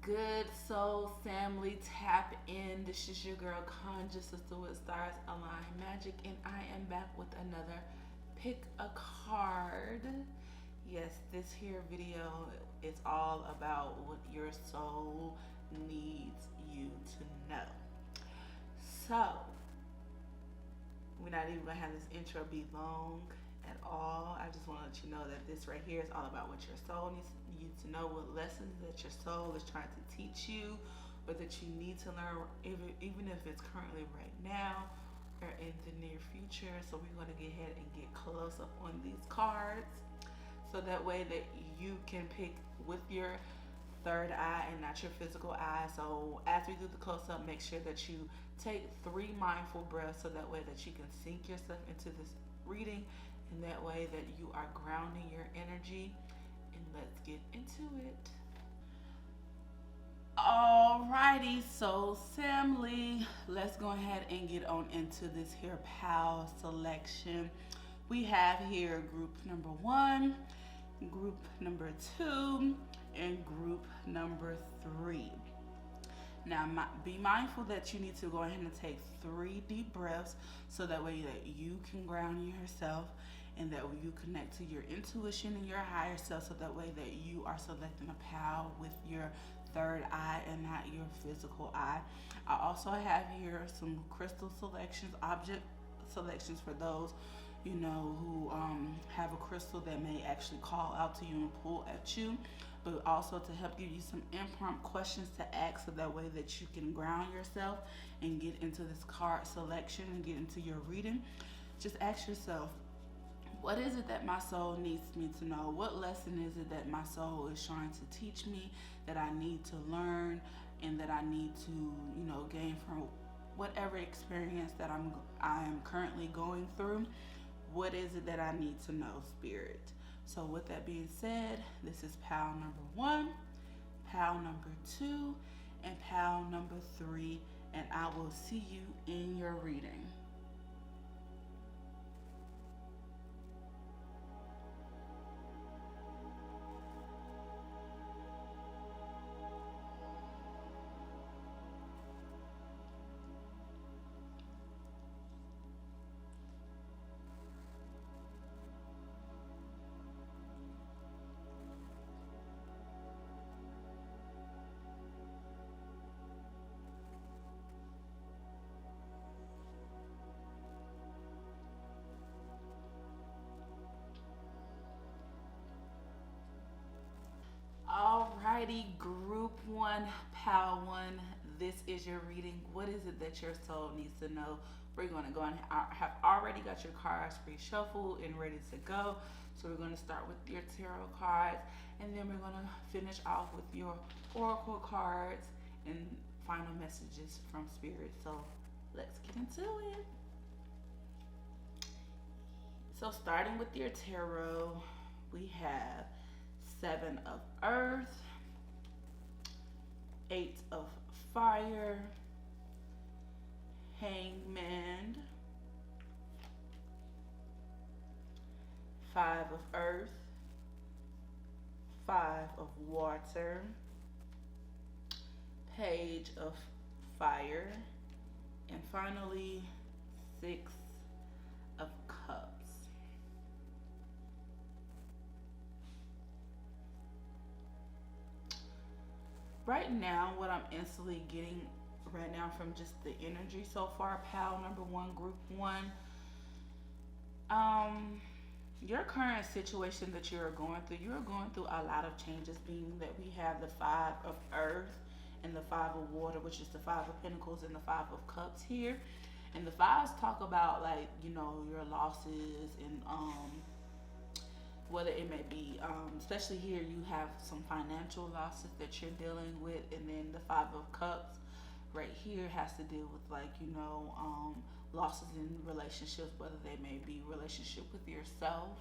good, Soul Samily? Tap in. This is your girl Conjure Sista with Stars Align Majic, and I am back with another pick a card. Yes, this here video is all about what your soul needs you to know. So, we're not even gonna have this intro be long at all. I just want to let you know that this right here is all about what your soul needs you to know, what lessons that your soul is trying to teach you, or that you need to learn, even if it's currently right now or in the near future. So we're going to get ahead and get close up on these cards, so that way that you can pick with your third eye and not your physical eye. So as we do the close up, make sure that you take 3 mindful breaths, so that way that you can sink yourself into this reading, and that way that you are grounding your energy. And let's get into it. Alrighty, Soul Samily, let's go ahead and get on into this here PAL selection. We have here group number 1, group number 2, and group number 3. Now, be mindful that you need to go ahead and take 3 deep breaths, so that way that you can ground yourself, and that you connect to your intuition and your higher self, so that way that you are selecting a PAL with your third eye and not your physical eye. I also have here some crystal selections, object selections for those who have a crystal that may actually call out to you and pull at you, but also to help give you some impromptu questions to ask, so that way that you can ground yourself and get into this card selection and get into your reading. Just ask yourself, what is it that my soul needs me to know? What lesson is it that my soul is trying to teach me, that I need to learn, and that I need to, gain from whatever experience that I am currently going through? What is it that I need to know, Spirit? So with that being said, this is PAL number 1, PAL number 2, and PAL number 3, and I will see you in your reading. Alrighty, group 1, PAL 1, this is your reading. What is it that your soul needs to know? We're going to go and have already got your cards pre-shuffled and ready to go. So we're going to start with your tarot cards, and then we're going to finish off with your oracle cards and final messages from Spirit. So let's get into it. So starting with your tarot, we have 7 of Earth, 8 of Fire, Hangman, 5 of Earth, 5 of Water, Page of Fire, and finally 6 of Cups. Right now, what I'm instantly getting right now from just the energy so far, PAL number 1, group 1, your current situation that you're going through a lot of changes, being that we have the 5 of Earth and the 5 of Water, which is the 5 of Pentacles and the 5 of Cups here. And the 5s talk about, like, your losses and whether it may be, especially here, you have some financial losses that you're dealing with. And then the 5 of Cups right here has to deal with, like, losses in relationships, whether they may be relationship with yourself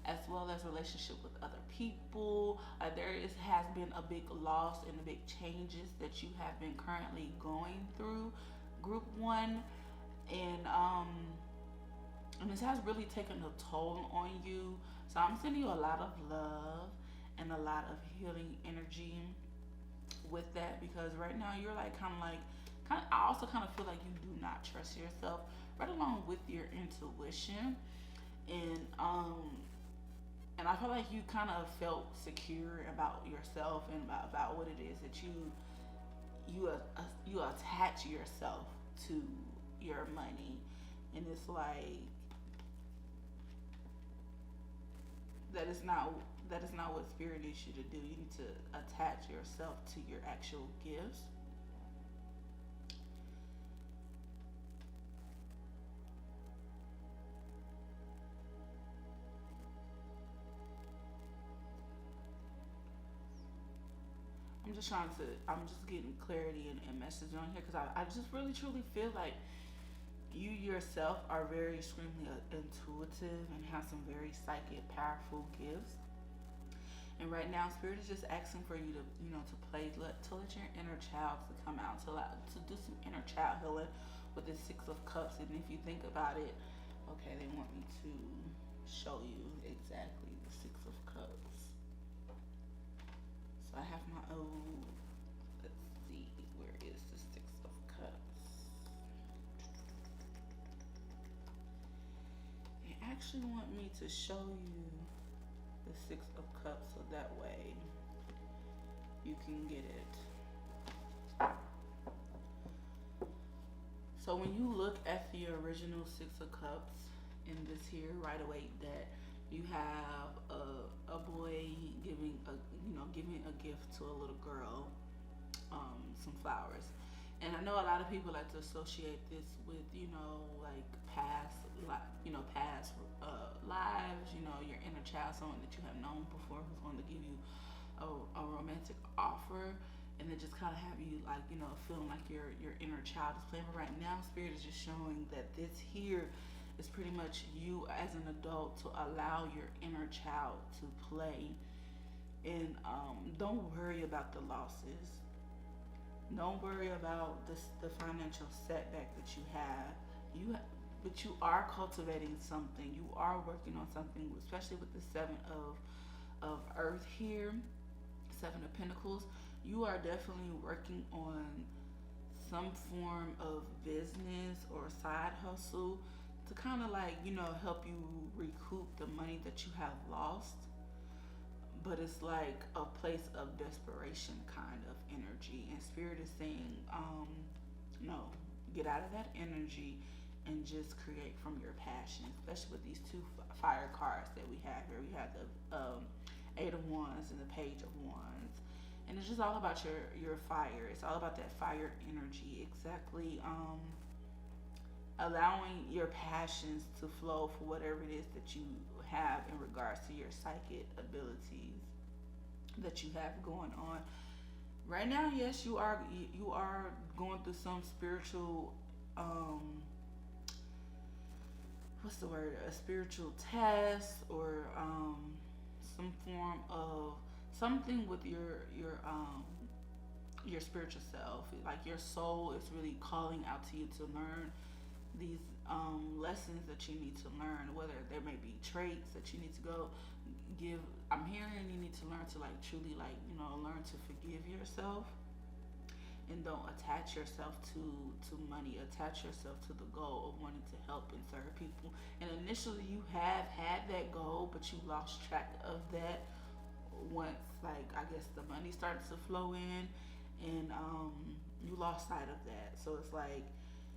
as well as relationship with other people. Has been a big loss and a big changes that you have been currently going through, group 1. And this has really taken a toll on you. So I'm sending you a lot of love and a lot of healing energy with that, because right now you're like I also kind of feel like you do not trust yourself, right along with your intuition, and and I feel like you kind of felt secure about yourself and about what it is that you attach yourself to your money, and it's like that is not what spirit needs you to do. You need to attach yourself to your actual gifts. I'm just getting clarity and message on here, because I just really truly feel like you yourself are very extremely intuitive and have some very psychic, powerful gifts. And right now, Spirit is just asking for you to, to play, to let your inner child to come out, to do some inner child healing with this Six of Cups. And if you think about it, okay, they want me to show you exactly the Six of Cups. So I have my own, let's see, where is the Six of Cups? They actually want me to show you the Six of Cups, so that way you can get it. So when you look at the original Six of Cups in this here, right away that you have a boy giving a gift to a little girl, some flowers. And I know a lot of people like to associate this with, like past lives, your inner child, someone that you have known before who's going to give you a romantic offer, and then just kind of have you like, feeling like your inner child is playing. But right now, Spirit is just showing that this here is pretty much you as an adult to allow your inner child to play. And don't worry about the losses. Don't worry about the financial setback that you have. But you are cultivating something. You are working on something, especially with the Seven of Earth here, Seven of Pentacles. You are definitely working on some form of business or side hustle to kind of like, help you recoup the money that you have lost. But it's like a place of desperation kind of energy. And Spirit is saying, no, get out of that energy and just create from your passion, especially with these two fire cards that we have here. We have the Eight of Wands and the Page of Wands. And it's just all about your fire. It's all about that fire energy. Exactly. Allowing your passions to flow for whatever it is that you have in regards to your psychic abilities that you have going on. Right now, yes, you are going through some spiritual what's the word? A spiritual test, or some form of something with your spiritual self. Like your soul is really calling out to you to learn these lessons that you need to learn, whether there may be traits that you need to go give. I'm hearing you need to learn to like truly like, learn to forgive yourself, and don't attach yourself to money. Attach yourself to the goal of wanting to help and serve people. And initially you have had that goal, but you lost track of that once, like, I guess the money started to flow in, and you lost sight of that. So it's like,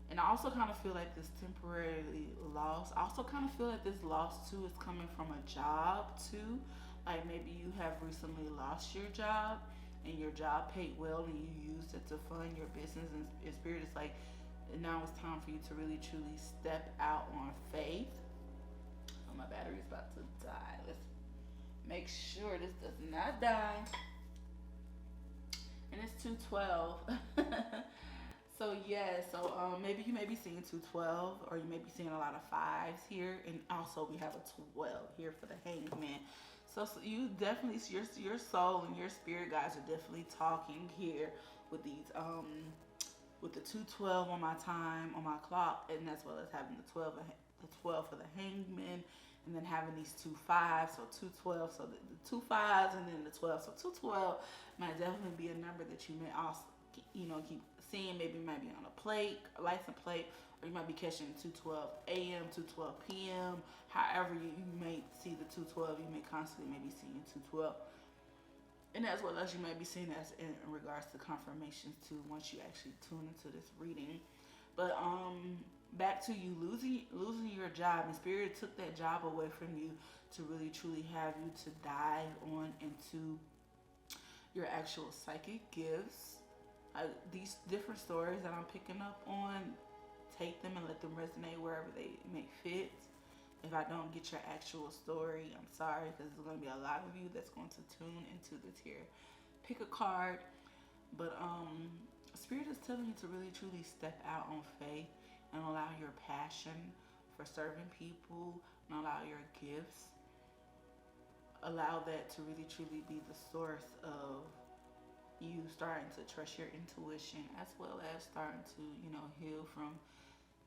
and I also kind of feel like this temporary loss, I also kind of feel like this loss too is coming from a job too. Like maybe you have recently lost your job, and your job paid well, and you used it to fund your business, and Spirit is like, now it's time for you to really truly step out on faith. Oh, my battery's about to die. Let's make sure this does not die. And it's 2:12. So yeah, maybe you may be seeing 212, or you may be seeing a lot of fives here, and also we have a 12 here for the Hangman. So you definitely, your soul and your spirit guys are definitely talking here with these with the 212 on my time on my clock, and as well as having the 12 for the Hangman, and then having these 2 5s, so 212, so the 2 5s and then the 12, so 212 might definitely be a number that you may also, keep seeing. Maybe it might be on a plate, a license plate, or you might be catching 212 a.m., 212 p.m. However you may see the 212, you may constantly maybe seeing 212. And as well as you might be seeing as in regards to confirmations too, once you actually tune into this reading. But back to you losing your job, and Spirit took that job away from you to really truly have you to dive on into your actual psychic gifts. These different stories that I'm picking up on, take them and let them resonate wherever they may fit. If I don't get your actual story, I'm sorry, because there's going to be a lot of you that's going to tune into this here. Pick a card, but Spirit is telling you to really truly step out on faith and allow your passion for serving people and allow your gifts, allow that to really truly be the source of you starting to trust your intuition, as well as starting to, heal from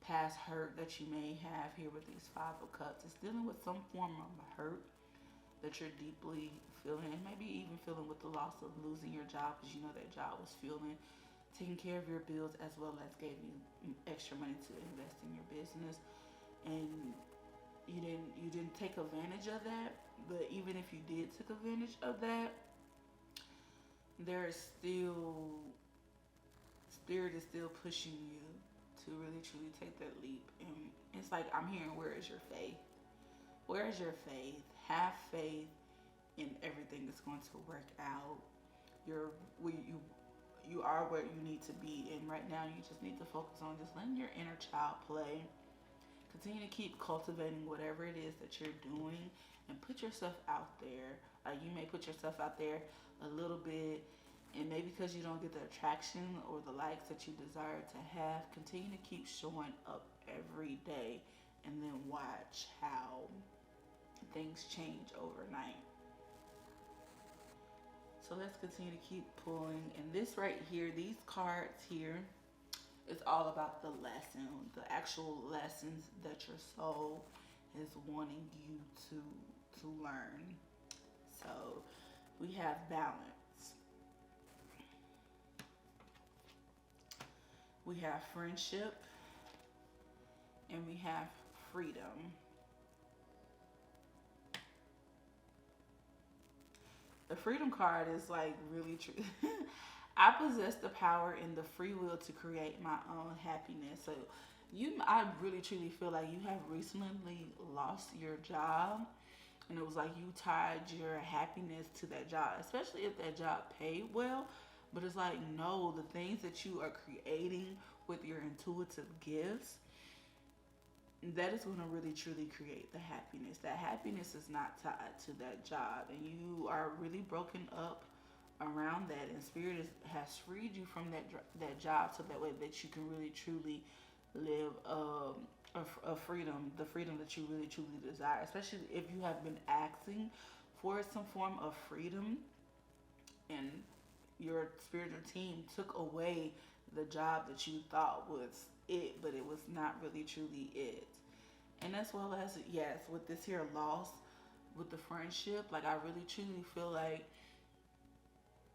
past hurt that you may have here with these 5 of Cups. It's dealing with some form of hurt that you're deeply feeling, and maybe even feeling with the loss of losing your job, because that job was fueling, taking care of your bills, as well as gave you extra money to invest in your business, and you didn't take advantage of that. But even if you did take advantage of that, there is still, Spirit is still pushing you to really truly take that leap. And it's like I'm hearing, where is your faith? Where is your faith? Have faith in everything that's going to work out. You are where you need to be, and right now you just need to focus on just letting your inner child play. Continue to keep cultivating whatever it is that you're doing, and put yourself out there. You may put yourself out there a little bit, and maybe because you don't get the attraction or the likes that you desire to have, continue to keep showing up every day, and then watch how things change overnight. So let's continue to keep pulling. And this right here, these cards here, it's all about the lesson, the actual lessons that your soul is wanting you to learn. So we have balance. We have friendship, and we have freedom. The freedom card is like really true. I possess the power and the free will to create my own happiness. So I really truly feel like you have recently lost your job, and it was like you tied your happiness to that job, especially if that job paid well. But it's like, no, the things that you are creating with your intuitive gifts, that is going to really truly create the happiness. That happiness is not tied to that job, and you are really broken up around that, and Spirit has freed you from that job, so that way that you can really truly live a freedom, the freedom that you really truly desire, especially if you have been asking for some form of freedom, and your spiritual team took away the job that you thought was it, but it was not really truly it. And as well as, yes, with this here loss, with the friendship, like I really truly feel like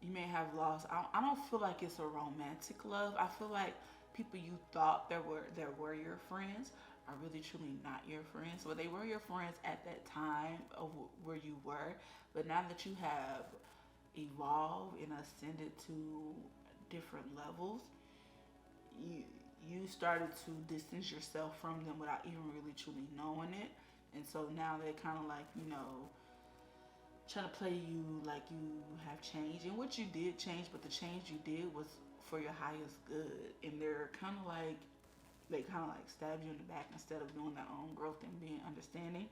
you may have lost. I don't feel like it's a romantic love. I feel like people you thought that were your friends are really truly not your friends. Well, they were your friends at that time of where you were, but now that you have evolved and ascended to different levels, you started to distance yourself from them without even really truly knowing it. And so now they're kind of like, trying to play you like you have changed. And what you did change, but the change you did was for your highest good. And they're kind of like, they kind of like stab you in the back instead of doing their own growth and being understanding.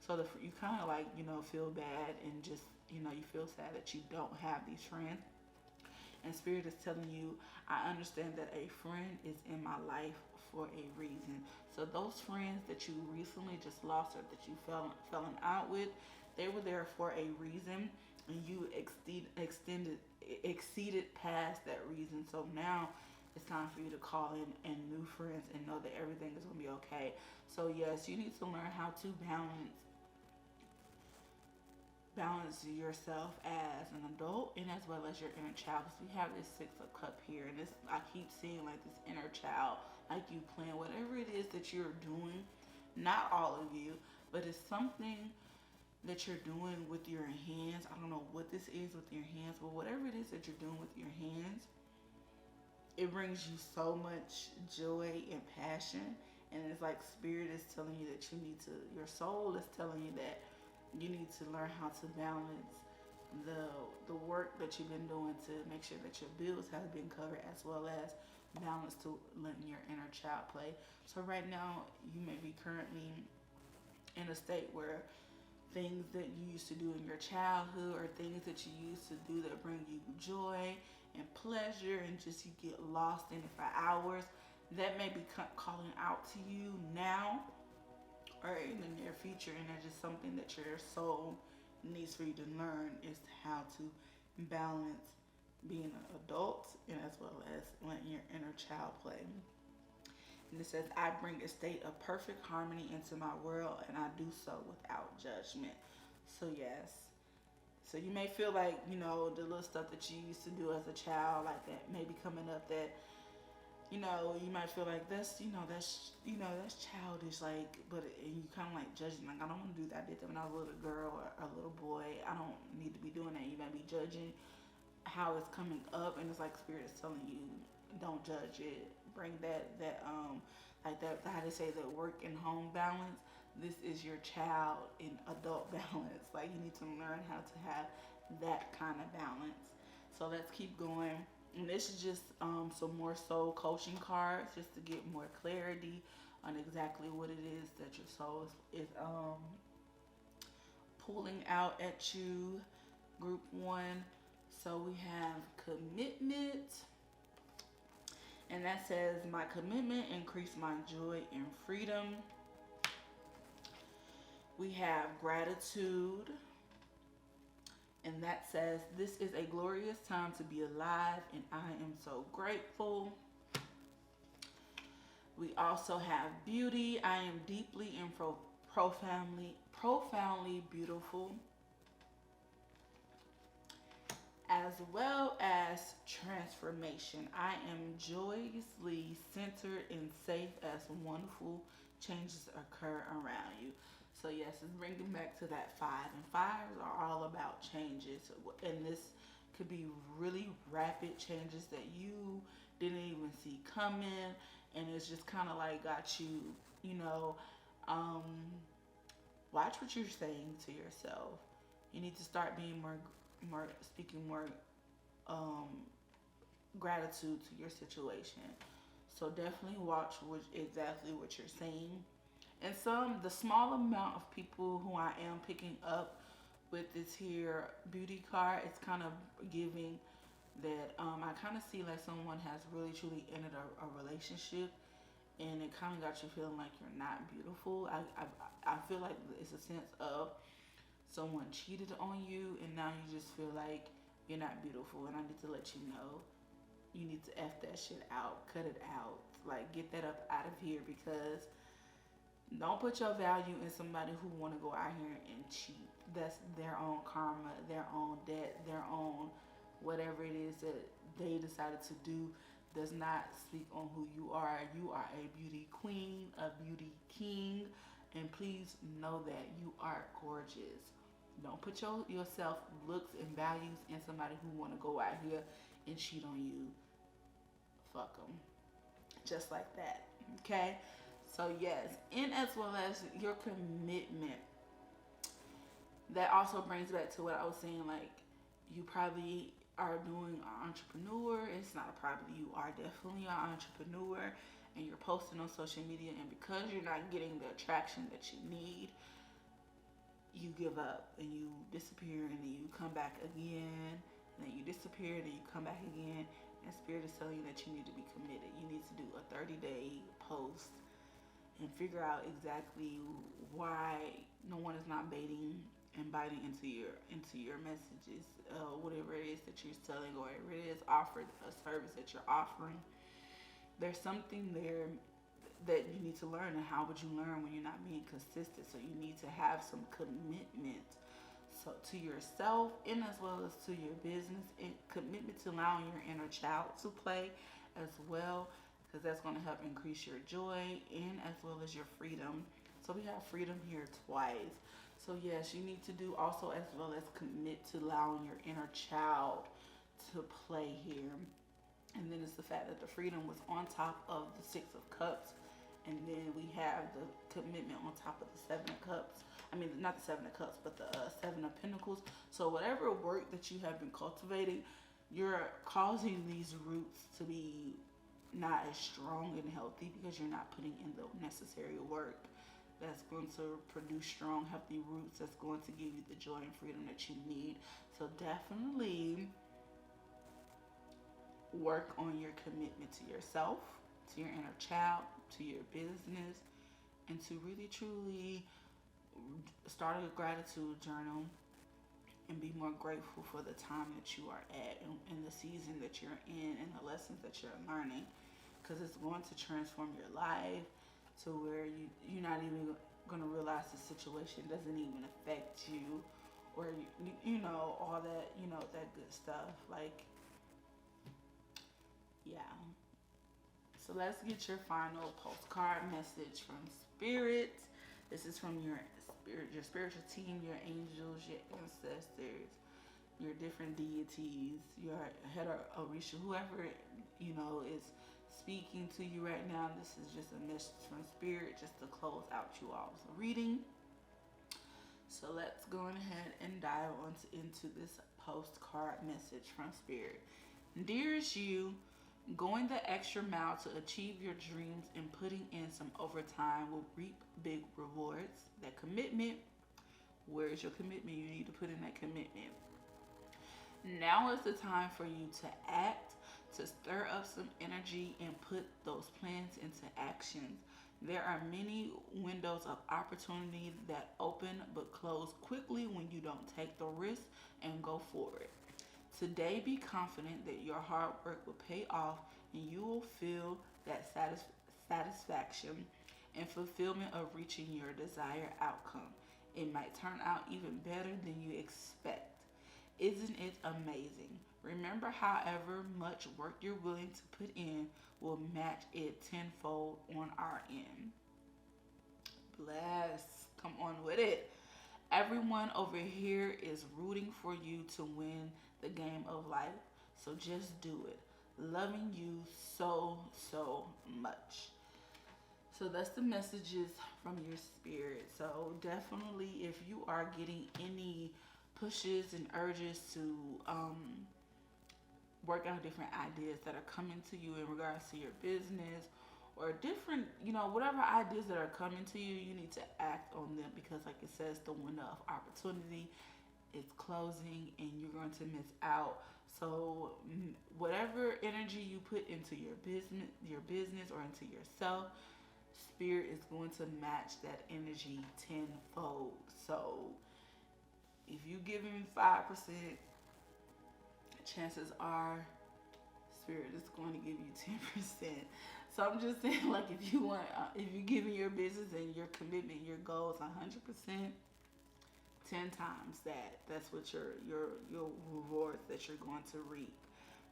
So you kind of like, feel bad and just, you feel sad that you don't have these friends. And Spirit is telling you, I understand that a friend is in my life for a reason. So those friends that you recently just lost or that you fell out with, they were there for a reason, and you exceeded past that reason. So now it's time for you to call in new friends and know that everything is going to be okay. So yes, you need to learn how to balance balance yourself as an adult and as well as your inner child. Because we have this Six of Cup here, and this, I keep seeing like this inner child, like you playing whatever it is that you're doing. Not all of you, but it's something that you're doing with your hands. I don't know what this is with your hands, but whatever it is that you're doing with your hands, it brings you so much joy and passion. And it's like spirit is telling you that you need to, your soul is telling you that you need to learn how to balance the work that you've been doing to make sure that your bills have been covered, as well as balance to letting your inner child play. So right now you may be currently in a state where things that you used to do in your childhood or things that you used to do that bring you joy and pleasure and just you get lost in it for hours, that may be calling out to you now or in the near future, and that's just something that your soul needs for you to learn, is how to balance being an adult and as well as letting your inner child play. And it says, I bring a state of perfect harmony into my world, and I do so without judgment. So yes, so you may feel like, you know, the little stuff that you used to do as a child, like that may be coming up, that, you know, you might feel like that's childish, like, but and you kind of like judging, like, I don't want to do that. I did that when I was a little girl or a little boy. I don't need to be doing that. You might be judging how it's coming up, and it's like spirit is telling you, don't judge it. Bring that like that, how they say, that work and home balance. This is your child in adult balance. Like, you need to learn how to have that kind of balance. So let's keep going. And this is just some more soul coaching cards, just to get more clarity on exactly what it is that your soul is pulling out at you. Group 1. So we have commitment. And that says, my commitment increased my joy and freedom. We have gratitude. And that says, this is a glorious time to be alive, and I am so grateful. We also have beauty. I am deeply and profoundly beautiful. As well as transformation. I am joyously centered and safe as wonderful changes occur around you. So yes, it's bringing back to that 5. And 5s are all about changes. And this could be really rapid changes that you didn't even see coming. And it's just kind of like got you, watch what you're saying to yourself. You need to start being speaking more gratitude to your situation. So definitely watch exactly what you're saying. And the small amount of people who I am picking up with this here beauty card, it's kind of giving that I kind of see like someone has really truly ended a relationship, and it kind of got you feeling like you're not beautiful. I feel like it's a sense of someone cheated on you, and now you just feel like you're not beautiful. And I need to let you know, you need to F that shit out, cut it out, like get that up out of here, because don't put your value in somebody who want to go out here and cheat. That's their own karma, their own debt, their own whatever it is that they decided to do. Does not speak on who you are. You are a beauty queen, a beauty king, and please know that you are gorgeous. Don't put yourself, looks, and values in somebody who want to go out here and cheat on you. Fuck them. Just like that. Okay? So yes, and as well as your commitment. That also brings back to what I was saying, like, you probably are doing an entrepreneur. It's not a probably, you are definitely an entrepreneur, and you're posting on social media, and because you're not getting the attraction that you need, you give up and you disappear, and then you come back again, and then you disappear, and then you come back again, and Spirit is telling you that you need to be committed. You need to do a 30-day post and figure out exactly why no one is not biting into your messages, whatever it is that you're selling, or whatever it is, offer a service that you're offering. There's something there that you need to learn, and how would you learn when you're not being consistent? So you need to have some commitment. so to yourself and as well as to your business, and commitment to allowing your inner child to play as well, because that's going to help increase your joy and as well as your freedom. So we have freedom here twice. So yes, you need to do also as well as commit to allowing your inner child to play here. And then it's the fact that the freedom was on top of the Six of Cups. And then we have the commitment on top of the Seven of Cups. I mean, not the Seven of Cups, but the Seven of Pentacles. So whatever work that you have been cultivating, you're causing these roots to be not as strong and healthy because you're not putting in the necessary work that's going to produce strong, healthy roots that's going to give you the joy and freedom that you need. So definitely work on your commitment to yourself, to your inner child, to your business, and to really truly start a gratitude journal and be more grateful for the time that you are at and the season that you're in and the lessons that you're learning, because it's going to transform your life to where you're not even going to realize the situation doesn't even affect you, or you know, all that, you know, that good stuff. Like, yeah. So let's get your final postcard message from Spirit. This is from your spirit, your spiritual team, your angels, your ancestors, your different deities, your head or Orisha, whoever, you know, is speaking to you right now. This is just a message from Spirit just to close out you all's reading. So let's go ahead and dive into this postcard message from Spirit. Dearest you, going the extra mile to achieve your dreams and putting in some overtime will reap big rewards. That commitment, where is your commitment? You need to put in that commitment. Now is the time for you to act, to stir up some energy and put those plans into action. There are many windows of opportunity that open but close quickly when you don't take the risk and go forward. Today, be confident that your hard work will pay off and you will feel that satisfaction and fulfillment of reaching your desired outcome. It might turn out even better than you expect. Isn't it amazing? Remember, however much work you're willing to put in will match it tenfold on our end. Bless. Come on with it. Everyone over here is rooting for you to win the game of life. So just do it. Loving you so, so much. So that's the messages from your spirit. So definitely, if you are getting any pushes and urges to work out different ideas that are coming to you in regards to your business, or different, you know, whatever ideas that are coming to you, you need to act on them, because like it says, the window of opportunity is closing and you're going to miss out. So whatever energy you put into your business or into yourself, Spirit is going to match that energy tenfold. So if you give him 5%, chances are Spirit is going to give you 10%. So I'm just saying, like, if you're giving your business and your commitment, your goals 100%, 10 times that's what your rewards that you're going to reap,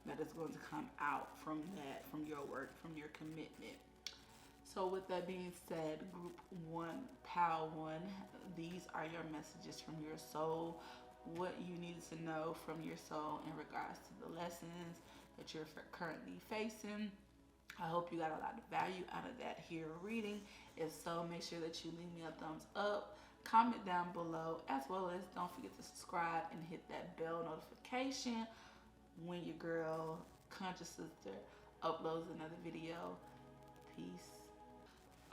that is going to come out from that, from your work, from your commitment. So with that being said, group 1, pal 1, these are your messages from your soul, what you needed to know from your soul in regards to the lessons that you're currently facing. I hope you got a lot of value out of that here reading. If so, make sure that you leave me a thumbs up, comment down below, as well as don't forget to subscribe and hit that bell notification when your girl Conjure Sista uploads another video. Peace.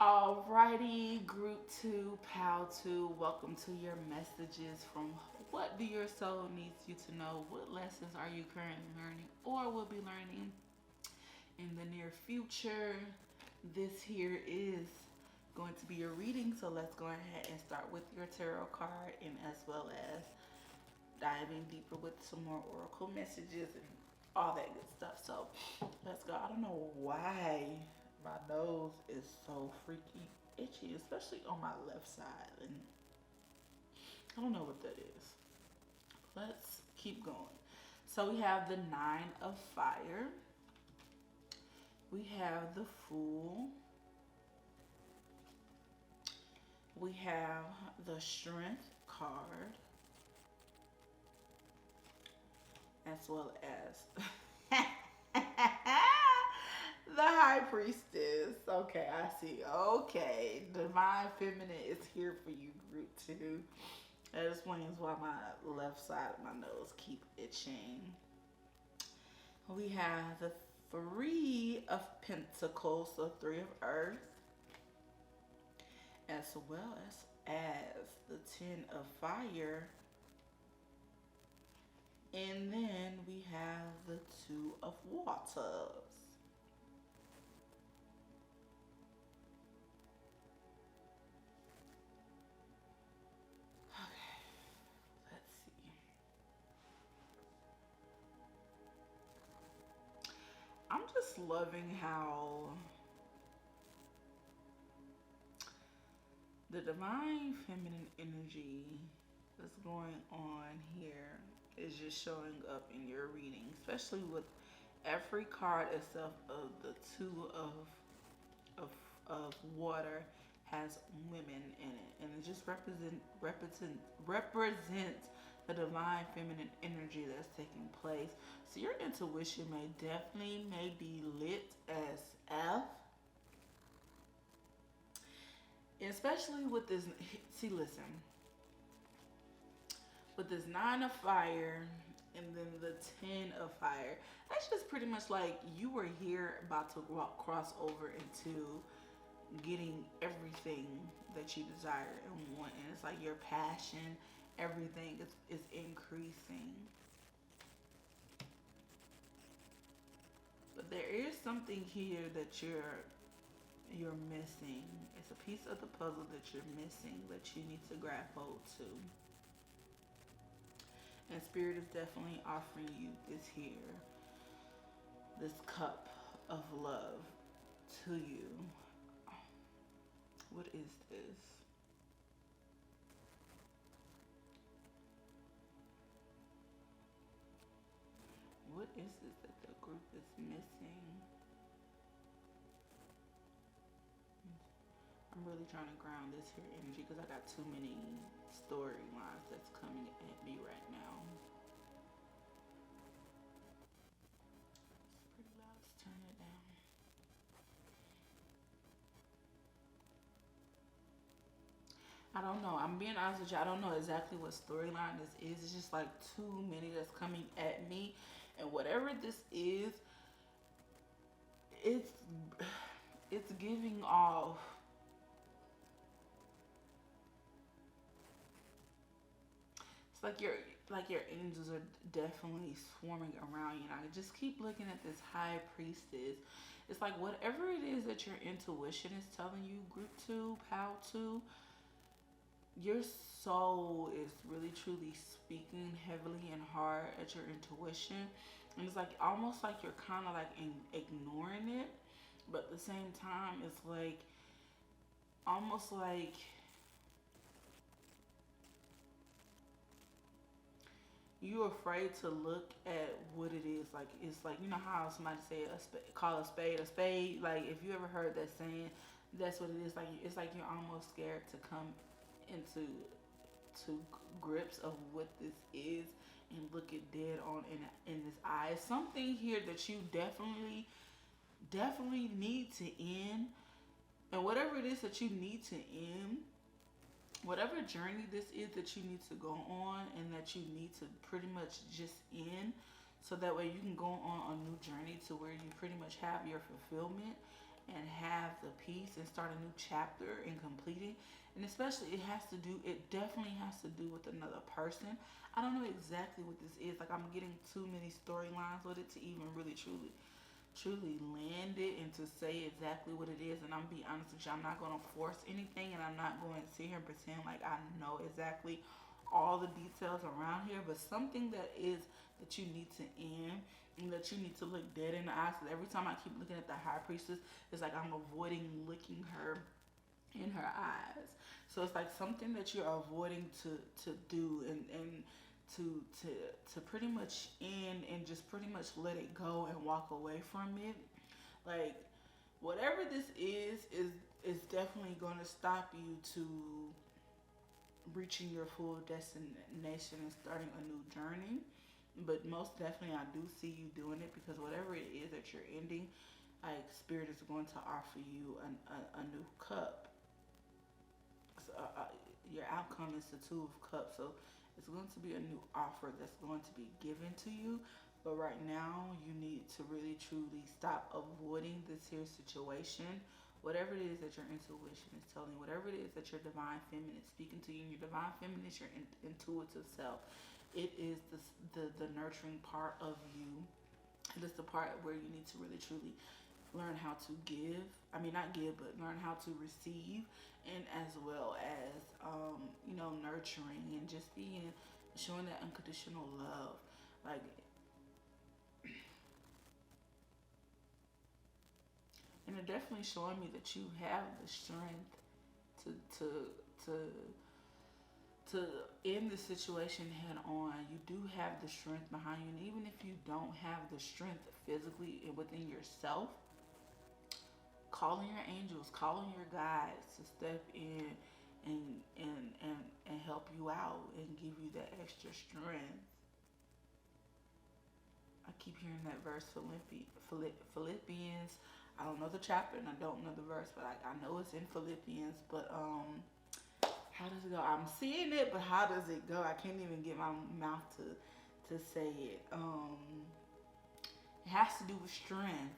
Alrighty, group 2, pal 2, welcome to your messages from what do your soul needs you to know. What lessons are you currently learning or will be learning in the near future? This here is going to be your reading, so let's go ahead and start with your tarot card, and as well as diving deeper with some more oracle messages and all that good stuff. So let's go. I don't know why my nose is so freaky itchy, especially on my left side, and I don't know what that is. Let's keep going. So we have the Nine of Fire. We have the Fool. We have the Strength card, as well as the High Priestess. Okay, I see. Okay, Divine Feminine is here for you, group 2. That explains why my left side of my nose keep itching. We have the Three of Pentacles, the Three of Earth, as well as the Ten of Fire. And then we have the Two of Waters. I'm just loving how the divine feminine energy that's going on here is just showing up in your reading, especially with every card itself of the Two of water has women in it, and it just represents the divine feminine energy that's taking place. So your intuition may be lit as F. Especially with this, see, listen, with this Nine of Fire and then the Ten of Fire, that's just pretty much like you were here about to cross over into getting everything that you desire and want. And it's like your passion, everything is increasing. But there is something here that you're missing. It's a piece of the puzzle that you're missing that you need to grab hold to. And Spirit is definitely offering you this cup of love to you. What is this? What is this that the group is missing? I'm really trying to ground this here energy because I got too many storylines that's coming at me right now. It's pretty loud. Let's turn it down. I don't know. I'm being honest with you. I don't know exactly what storyline this is. It's just like too many that's coming at me. And whatever this is, it's giving off like your angels are definitely swarming around you. And I just keep looking at this High Priestess. It's like whatever it is that your intuition is telling you, group 2, POW 2, your soul is really truly speaking heavily and hard at your intuition. And it's like almost like you're kind of like ignoring it, but at the same time it's like almost like you're afraid to look at what it is. Like it's like, you know how somebody say call a spade a spade. Like if you ever heard that saying, that's what it is. Like it's like you're almost scared to come into grips of what this is and look it dead on in his eyes. Something here that you definitely need to end. And whatever it is that you need to end, whatever journey this is that you need to go on and that you need to pretty much just end, so that way you can go on a new journey to where you pretty much have your fulfillment and have the peace and start a new chapter and complete it. And especially it definitely has to do with another person. I don't know exactly what this is. Like I'm getting too many storylines with it to even really truly land it and to say exactly what it is. And I'm be honest with you, I'm not going to force anything, and I'm not going to sit here and pretend like I know exactly all the details around here. But something that you need to end and that you need to look dead in the eyes. Because every time I keep looking at the High Priestess, it's like I'm avoiding looking her in her eyes. So it's like something that you're avoiding to do and to pretty much end and just pretty much let it go and walk away from it. Like whatever this is definitely going to stop you to reaching your full destination and starting a new journey. But most definitely, I do see you doing it because whatever it is that you're ending, like Spirit is going to offer you a new cup. So, your outcome is the Two of Cups, so it's going to be a new offer that's going to be given to you. But right now, you need to really truly stop avoiding this here situation. Whatever it is that your intuition is telling you, whatever it is that your divine feminine is speaking to you, and your divine feminine is your intuitive self. It is the nurturing part of you. It is the part where you need to really truly learn how to give. I mean, not give, but learn how to receive, and as well as nurturing and just being showing that unconditional love. Like, and it definitely showing me that you have the strength to end the situation head on. You do have the strength behind you, and even if you don't have the strength physically and within yourself, calling your angels, calling your guides to step in and help you out and give you that extra strength. I keep hearing that verse, Philippians. I don't know the chapter and I don't know the verse, but I know it's in Philippians. But how does it go? I'm seeing it, but how does it go? I can't even get my mouth to say it. It has to do with strength.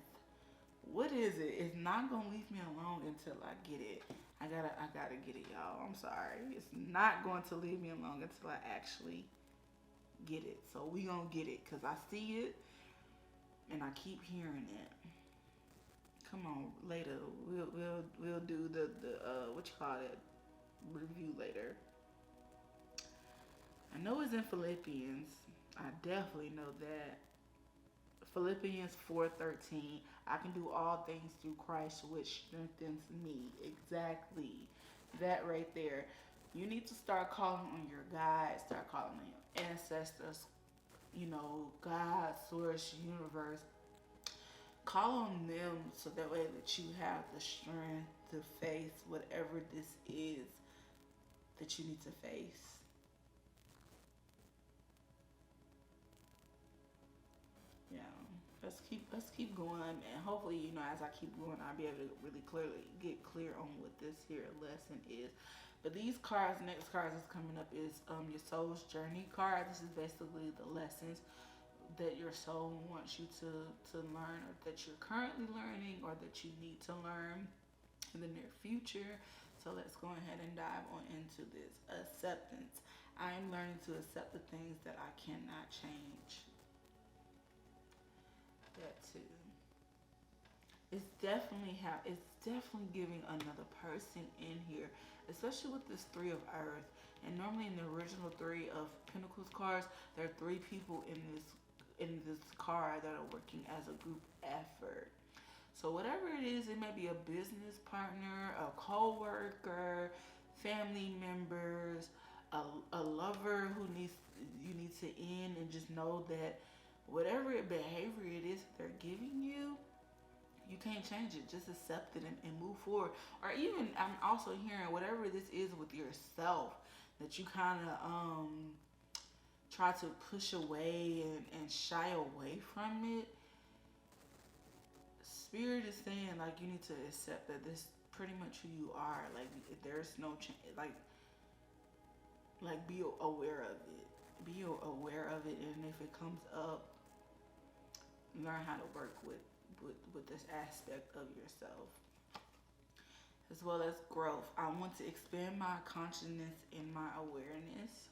What is it? It's not gonna leave me alone until I get it. I gotta get it, y'all. I'm sorry. It's not going to leave me alone until I actually get it. So we gonna get it because I see it and I keep hearing it. Come on, later we'll do the what you call it, review later. I know it's in Philippians. I definitely know that. Philippians 4:13. I can do all things through Christ which strengthens me. Exactly. That right there. You need to start calling on your guides, start calling on your ancestors, God, source, universe. Call on them so that way that you have the strength to face whatever this is that you need to face. Yeah, let's keep going, and hopefully, as I keep going, I'll be able to really clearly get clear on what this here lesson is. But these cards, next cards that's coming up is your soul's journey card. This is basically the lessons that your soul wants you to learn, or that you're currently learning, or that you need to learn in the near future. So let's go ahead and dive on into this. Acceptance. I am learning to accept the things that I cannot change. That too. It's definitely giving another person in here, especially with this Three of Earth. And normally in the original Three of Pentacles cards, there are three people in this card that are working as a group effort. So whatever it is, it may be a business partner, a co-worker, family members, a lover who you need to end, and just know that whatever behavior it is that they're giving you, you can't change it. Just accept it and move forward. Or even, I'm also hearing whatever this is with yourself that you kind of try to push away and shy away from it. Spirit is saying, like, you need to accept that this is pretty much who you are. Like, there's no change. Like be aware of it. Be aware of it, and if it comes up, learn how to work with this aspect of yourself. As well as growth. I want to expand my consciousness and my awareness.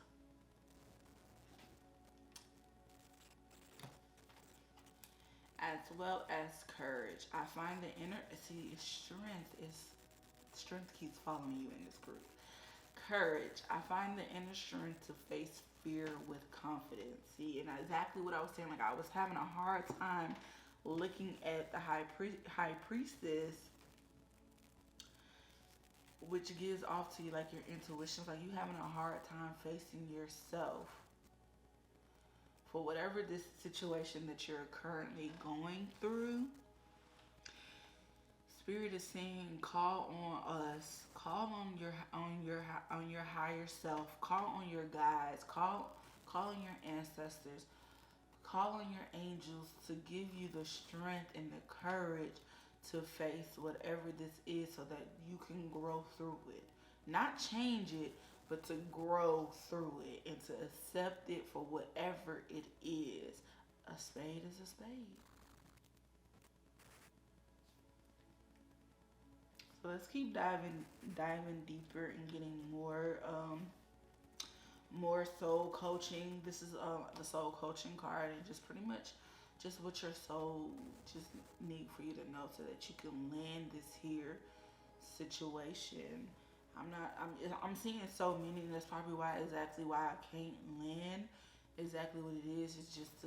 As well as courage. I find the inner, strength keeps following you in this group. Courage. I find the inner strength to face fear with confidence. See, and exactly what I was saying, like I was having a hard time looking at the high priestess, which gives off to you like your intuition, like you having a hard time facing yourself. for whatever this situation that you're currently going through. Spirit is saying, call on us, call on your higher self, call on your guides, call on your ancestors, call on your angels to give you the strength and the courage to face whatever this is so that you can grow through it. Not change it, but to grow through it and to accept it for whatever it is. A spade is a spade. So let's keep diving deeper and getting more soul coaching. This is the soul coaching card, and just pretty much just what your soul just need for you to know so that you can land this here situation. I'm seeing so many, and that's probably exactly why I can't land exactly what it is. It's just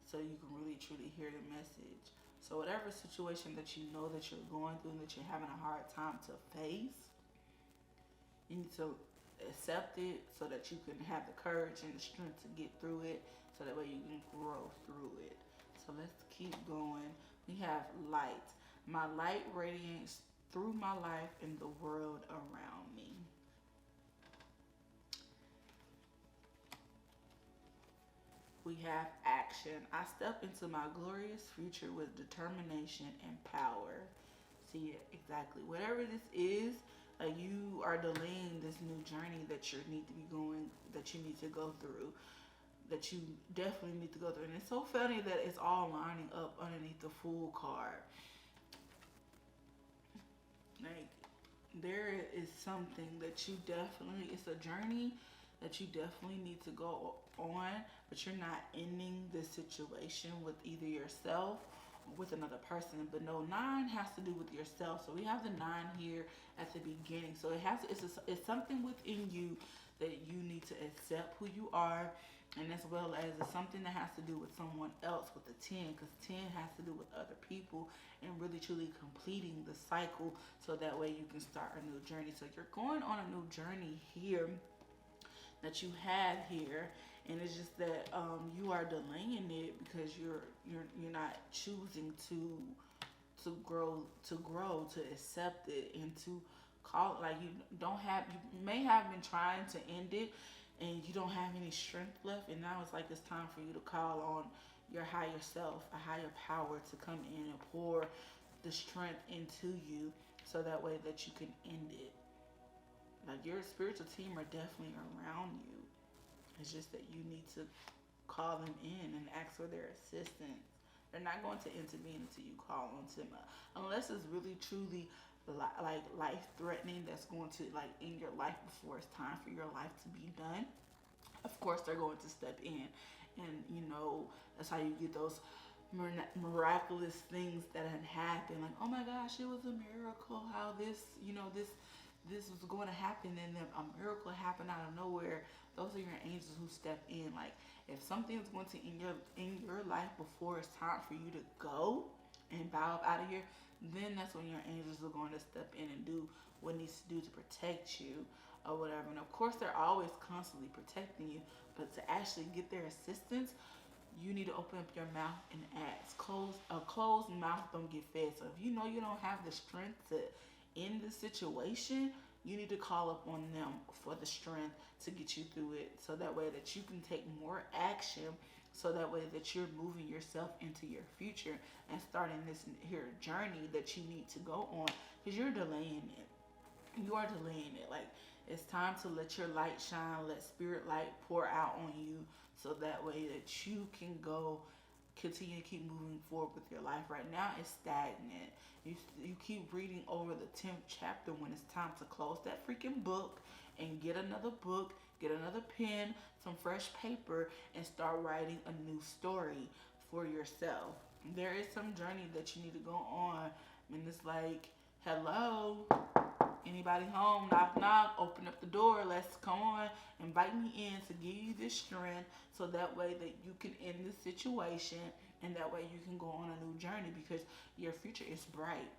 so you can really truly hear the message. So whatever situation that you know that you're going through and that you're having a hard time to face, you need to accept it so that you can have the courage and the strength to get through it, so that way you can grow through it. So let's keep going. We have light. My light radiates through my life and the world around me. We have action. I step into my glorious future with determination and power. See, exactly. Whatever this is, you are delaying this new journey that you need to be going, that you need to go through, that you definitely need to go through. And it's so funny that it's all lining up underneath the Fool card. Like, there is something that you definitely, it's a journey that you definitely need to go on, but you're not ending this situation with either yourself or with another person. But no, 9 has to do with yourself. So we have the 9 here at the beginning. So it's something within you that you need to accept who you are, and as well as it's something that has to do with someone else with the 10, because 10 has to do with other people and really truly completing the cycle, so that way you can start a new journey. So you're going on a new journey here that you have here, and it's just that you are delaying it because you're not choosing to grow, to accept it, and to call it. Like, you may have been trying to end it and you don't have any strength left, and now it's like it's time for you to call on your higher self, a higher power, to come in and pour the strength into you so that way that you can end it. Like, your spiritual team are definitely around you. It's just that you need to call them in and ask for their assistance. They're not going to intervene until you call on them, unless it's really truly like life-threatening, that's going to end your life before it's time for your life to be done. Of course, they're going to step in, and that's how you get those miraculous things that had happened. Like, oh my gosh, it was a miracle how this was going to happen, and then a miracle happened out of nowhere. Those are your angels who step in. Like, if something is going to in your life before it's time for you to go and bow out of here, then that's when your angels are going to step in and do what needs to do to protect you or whatever. And of course, they're always constantly protecting you, but to actually get their assistance, you need to open up your mouth and ask. A closed mouth don't get fed. So if you know you don't have the strength to end the situation, you need to call up on them for the strength to get you through it, so that way that you can take more action, so that way that you're moving yourself into your future and starting this here journey that you need to go on, because you're delaying it. You are delaying it. Like, it's time to let your light shine, let spirit light pour out on you, so that way that you can continue to keep moving forward with your life. Right now it's stagnant. You keep reading over the 10th chapter when it's time to close that freaking book and get another book, get another pen, some fresh paper, and start writing a new story for yourself. There is some journey that you need to go on, and it's like, hello, anybody home? Knock, knock, open up the door, let's come on, invite me in to give you this strength, so that way that you can end this situation, and that way you can go on a new journey, because your future is bright.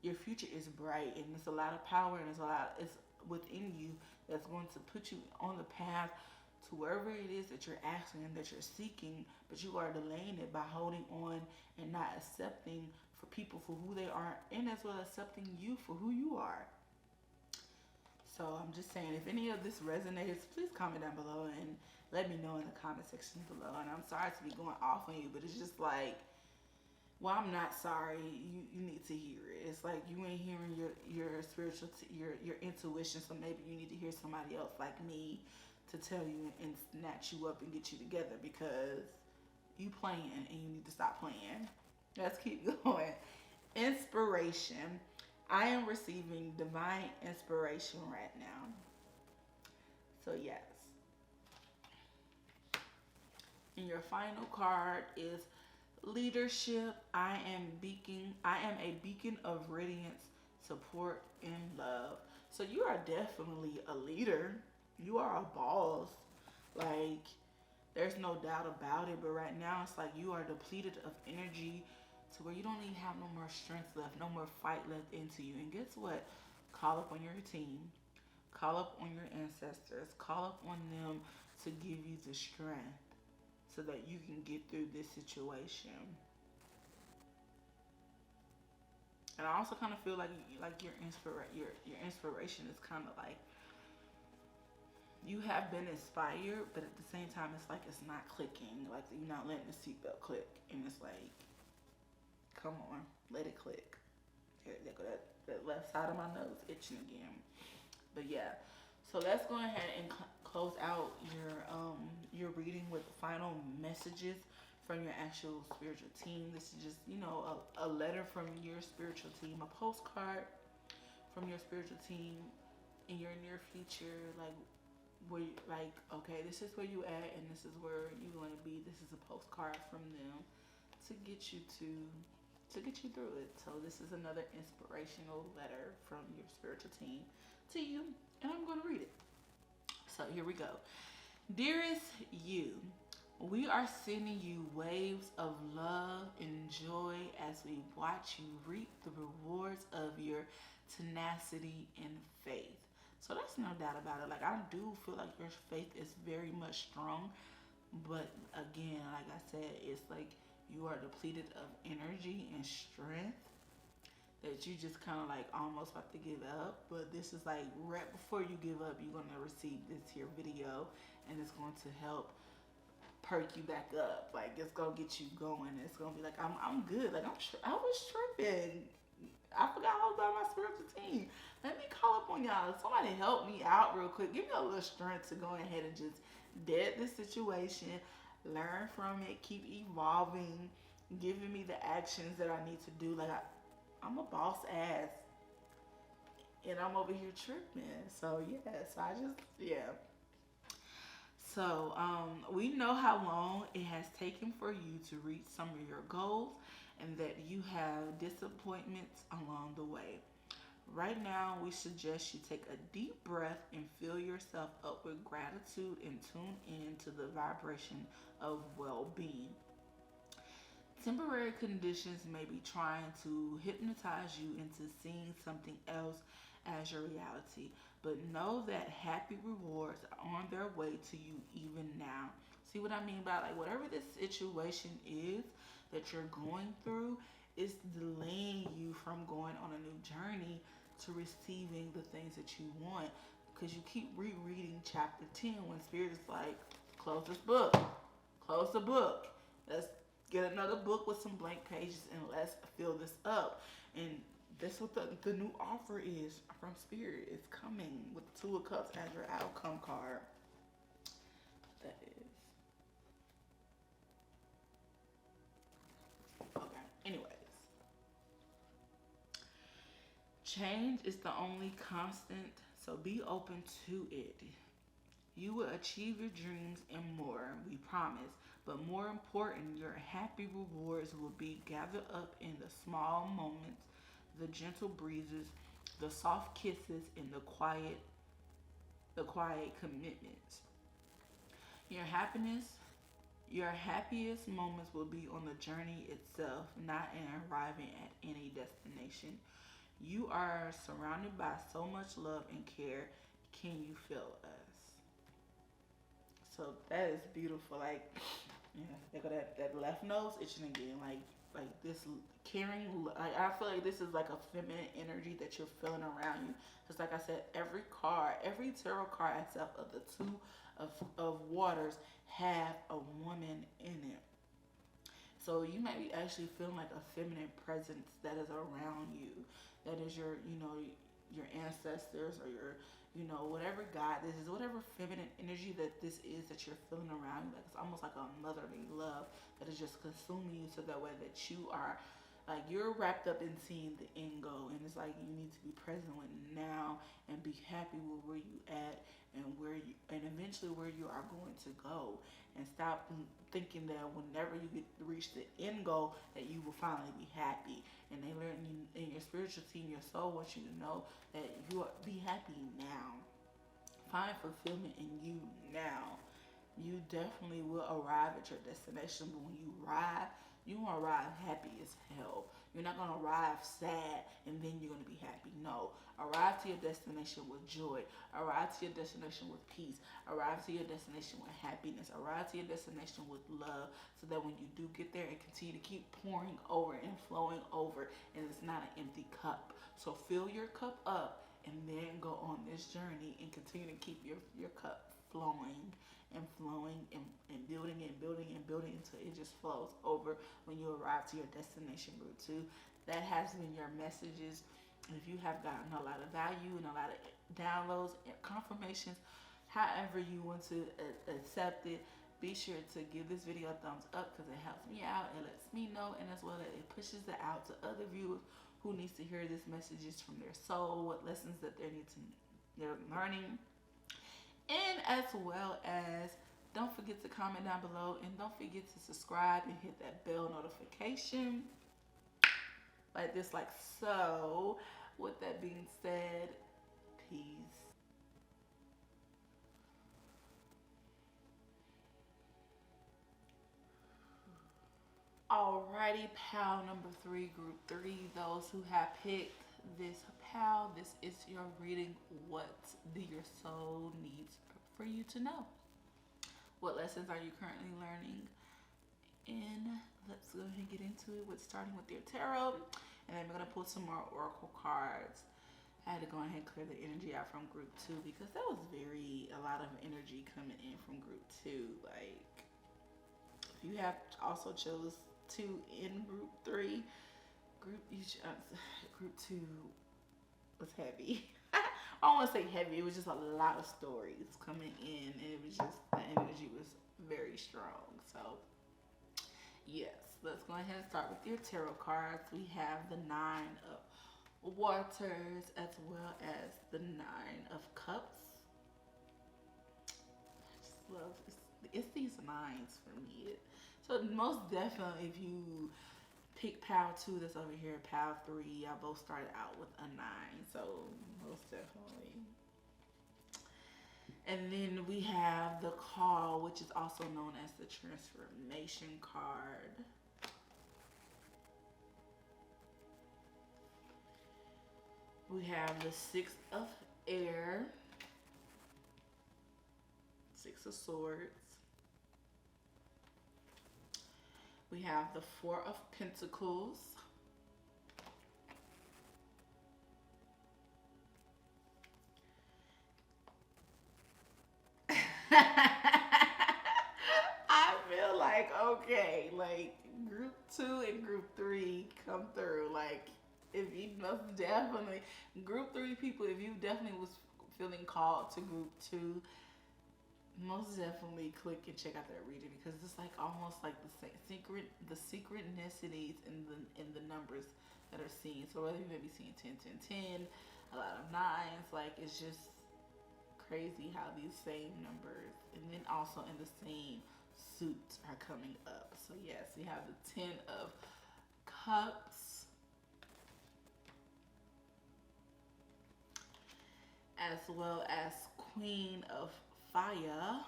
Your future is bright, and there's a lot of power, and it's within you that's going to put you on the path whoever it is that you're asking and that you're seeking, but you are delaying it by holding on and not accepting for people for who they are, and as well accepting you for who you are. So I'm just saying, if any of this resonates, please comment down below and let me know in the comment section below. And I'm sorry to be going off on you, but it's just like, well, I'm not sorry. You need to hear it. It's like you ain't hearing your spiritual, your intuition. So maybe you need to hear somebody else like me to tell you and snatch you up and get you together, because you playing and you need to stop playing. Let's keep going. Inspiration. I am receiving divine inspiration right now. So yes. And your final card is leadership. I am a beacon of radiance, support, and love. So you are definitely a leader. You are a boss. Like, there's no doubt about it. But right now, it's like you are depleted of energy to where you don't even have no more strength left, no more fight left into you. And guess what? Call up on your team. Call up on your ancestors. Call up on them to give you the strength so that you can get through this situation. And I also kind of feel like your inspiration is kind of like, you have been inspired, but at the same time, it's like it's not clicking. Like you're not letting the seatbelt click, and it's like, come on, let it click. Here, there go that left side of my nose itching again. But yeah, so let's go ahead and close out your reading with final messages from your actual spiritual team. This is just, you know, a letter from your spiritual team, a postcard from your spiritual team in your near future, okay, this is where you at and this is where you want to be. This is a postcard from them to get you through it. So this is another inspirational letter from your spiritual team to you, and I'm going to read it. So here we go. Dearest you, we are sending you waves of love and joy as we watch you reap the rewards of your tenacity and faith. So that's no doubt about it. Like, I do feel like your faith is very much strong. But again, like I said, it's like you are depleted of energy and strength that you just kind of like almost about to give up. But this is like right before you give up, you're going to receive this here video. And it's going to help perk you back up. Like, it's going to get you going. It's going to be like, I'm good. Like, I was tripping. I forgot all about my spiritual team. Let me call up on y'all. Somebody help me out real quick. Give me a little strength to go ahead and just dead this situation, learn from it, keep evolving, giving me the actions that I need to do. Like, I'm a boss ass, and I'm over here tripping. So yeah. So we know how long it has taken for you to reach some of your goals, and that you have disappointments along the way. Right now, we suggest you take a deep breath and fill yourself up with gratitude and tune in to the vibration of well-being. Temporary conditions may be trying to hypnotize you into seeing something else as your reality, but know that happy rewards are on their way to you even now. See what I mean by, like, whatever this situation is that you're going through, is delaying you from going on a new journey to receiving the things that you want, because you keep rereading chapter 10 when Spirit is like, close this book, close the book, let's get another book with some blank pages and let's fill this up. And that's what the new offer is from Spirit. It's coming with the Two of Cups as your outcome card. That is. Okay, anyways. Change is the only constant, so be open to it. You will achieve your dreams and more, we promise. But more important, your happy rewards will be gathered up in the small moments, the gentle breezes, the soft kisses, and the quiet commitments. Your happiest moments will be on the journey itself, not in arriving at any destination. You are surrounded by so much love and care. Can you feel us? So that is beautiful. Like, yeah, they got that left nose itching again. Like this caring. Like, I feel like this is like a feminine energy that you're feeling around you. Because like I said, every card, every tarot card except of the two of waters have a woman in it. So you might be actually feeling like a feminine presence that is around you. That is your, your ancestors or your, whatever God this is, whatever feminine energy that this is that you're feeling around you. Like it's almost like a motherly love that is just consuming you so that way that you are like you're wrapped up in seeing the end goal, and it's like you need to be present with now and be happy with where you at and and eventually where you are going to go, and stop thinking that whenever you get to reach the end goal that you will finally be happy. And they learn you in your spiritual team, your soul wants you to know that you are, be happy now. Find fulfillment in you now. You definitely will arrive at your destination, but when you arrive, you won't arrive happy as hell. You're not gonna arrive sad and then you're gonna be happy. No. Arrive to your destination with joy. Arrive to your destination with peace. Arrive to your destination with happiness. Arrive to your destination with love, so that when you do get there, it continue to keep pouring over and flowing over, and it's not an empty cup. So fill your cup up and then go on this journey and continue to keep your cup flowing and flowing and building and building and building until it just flows over when you arrive to your destination. Group 2, that has been your messages. If you have gotten a lot of value and a lot of downloads and confirmations, however you want to accept it, be sure to give this video a thumbs up because it helps me out and lets me know, and as well as it pushes it out to other viewers who needs to hear these messages from their soul, what lessons that they're learning. And as well as, don't forget to comment down below, and don't forget to subscribe and hit that bell notification like this, like so. With that being said, peace. Alrighty, pal number 3, group 3, those who have picked this pal, this is your reading. What do your soul needs for you to know? What lessons are you currently learning? And let's go ahead and get into it with starting with your tarot. And then we're going to pull some more oracle cards. I had to go ahead and clear the energy out from group 2 because that was a lot of energy coming in from group 2. Like, if you have also chose 2 in group 3, group 2 was heavy. I don't want to say heavy, it was just a lot of stories coming in, and it was just, the energy was very strong. So yes, let's go ahead and start with your tarot cards. We have the 9 of Waters as well as the 9 of Cups. I just love it's these 9s for me. So most definitely, if you pick pal 2 that's over here, pal 3, y'all both started out with a 9. So most definitely. And then we have the Call, which is also known as the Transformation card. We have the 6 of Air, 6 of Swords. We have the 4 of Pentacles. I feel like, okay, like group 2 and group 3 come through. Like, if you most definitely, group 3 people, if you definitely was feeling called to group 2, most definitely click and check out that reading, because it's like almost like the synchronicities in the numbers that are seen. So whether you may be seeing 10, 10, 10, a lot of 9s, like it's just crazy how these same numbers and then also in the same suits are coming up. So yes, we have the 10 of Cups as well as Queen of Fire.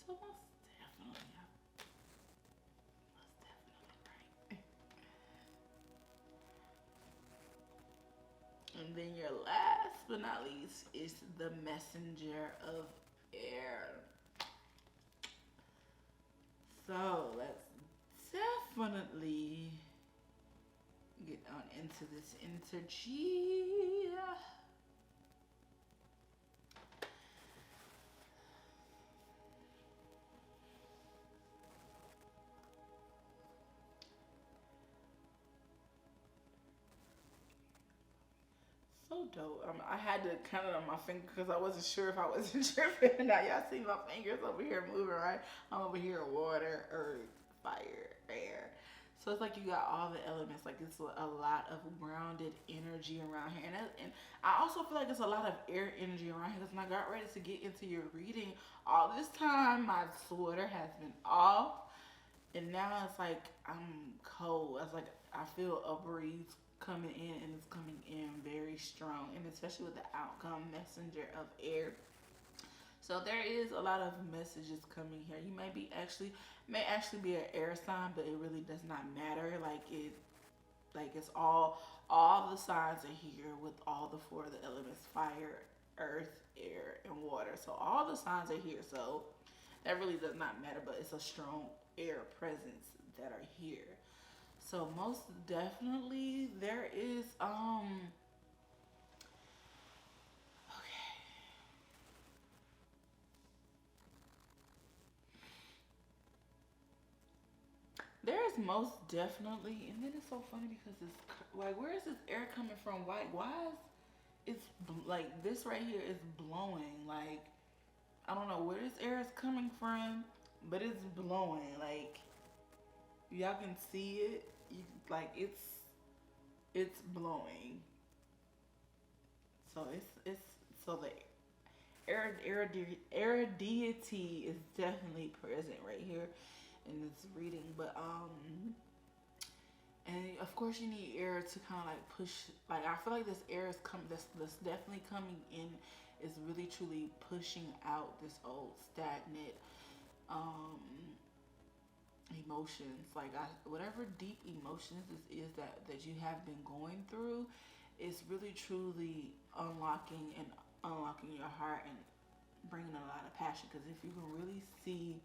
So most definitely right. And then your last but not least is the Messenger of Air. So let's definitely get on into this energy. So dope. I had to count it on my finger because I wasn't sure if I wasn't tripping. Now y'all see my fingers over here moving, right? I'm over here, water, earth, fire, air. So it's like you got all the elements. Like it's a lot of grounded energy around here, and I also feel like it's a lot of air energy around here. Because when I got ready to get into your reading, all this time my sweater has been off, and now it's like I'm cold. It's like I feel a breeze coming in, and it's coming in very strong, and especially with the outcome messenger of air. So there is a lot of messages coming here. You may actually be an air sign, but it really does not matter. Like it's all the signs are here with all the four of the elements: fire, earth, air, and water. So all the signs are here. So that really does not matter, but it's a strong air presence that are here. So most definitely there is okay. There is most definitely, and then it's so funny because it's like, where is this air coming from? Why is it's like this right here is blowing? Like I don't know where this air is coming from, but it's blowing. Like y'all can see it. You like it's blowing. So it's so the air deity is definitely present right here in this reading, but and of course you need air to kind of like push. Like I feel like this air is coming. This definitely coming in is really truly pushing out this old stagnant um emotions. Like whatever deep emotions this is that you have been going through, is really truly unlocking your heart and bringing a lot of passion. Because if you can really see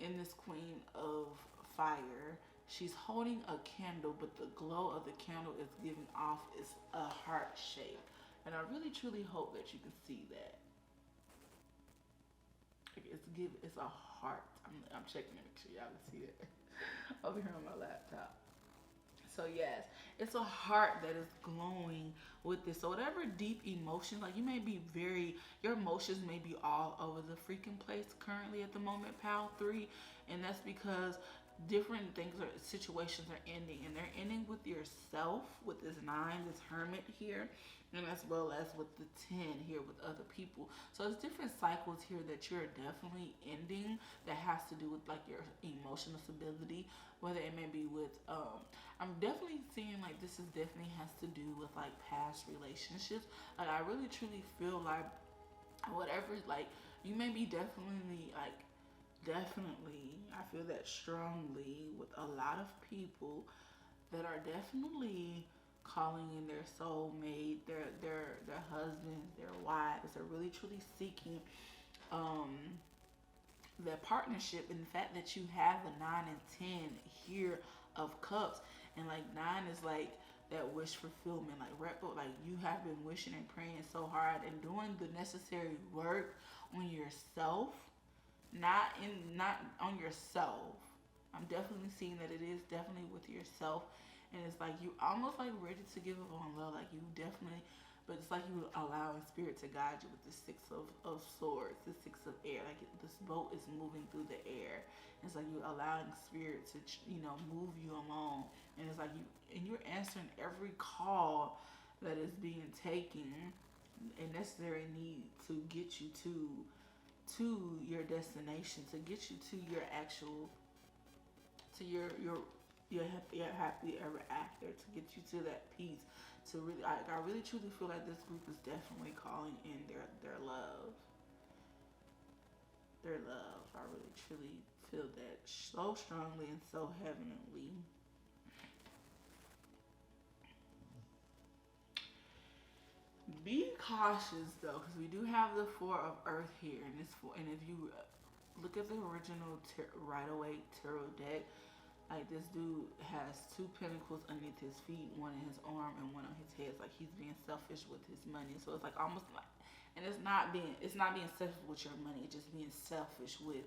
in this queen of fire, she's holding a candle, but the glow of the candle is giving off is a heart shape, and I really truly hope that you can see that. It's a heart. I'm checking to make sure y'all can see it over here on my laptop. So yes, it's a heart that is glowing with this. So whatever deep emotion, like your emotions may be all over the freaking place currently at the moment, pal 3, and that's because different things or situations are ending, and they're ending with yourself with this 9, this hermit here, and as well as with the 10 here with other people. So there's different cycles here that you're definitely ending that has to do with like your emotional stability, whether it may be with I'm definitely seeing like this is definitely has to do with like past relationships. Like I really truly feel like whatever, like you may be definitely I feel that strongly with a lot of people that are definitely calling in their soulmate, their husbands, their wives. They're really truly seeking um their partnership, and the fact that you have the 9 and 10 here of cups, and like 9 is like that wish fulfillment, like you have been wishing and praying so hard and doing the necessary work on yourself, not on yourself. I'm definitely seeing that it is definitely with yourself, and it's like you almost like ready to give up on love. Like you definitely, but it's like you allowing spirit to guide you with the 6 of swords, the 6 of air. Like this boat is moving through the air. It's like you allowing spirit to move you along, and it's like you're answering every call that is being taken, a necessary need to get you to your destination, to get you to your actual, to your happy ever after, to get you to that peace. To really, I really truly feel like this group is definitely calling in their love, their love. I really truly feel that so strongly and so heavenly. Be cautious though, because we do have the 4 of earth here, and this 4, and if you look at the original Rider-Waite tarot deck. Like, this dude has two pentacles underneath his feet, one in his arm and one on his head. It's like he's being selfish with his money. So it's like almost like, and it's not being selfish with your money. It's just being selfish with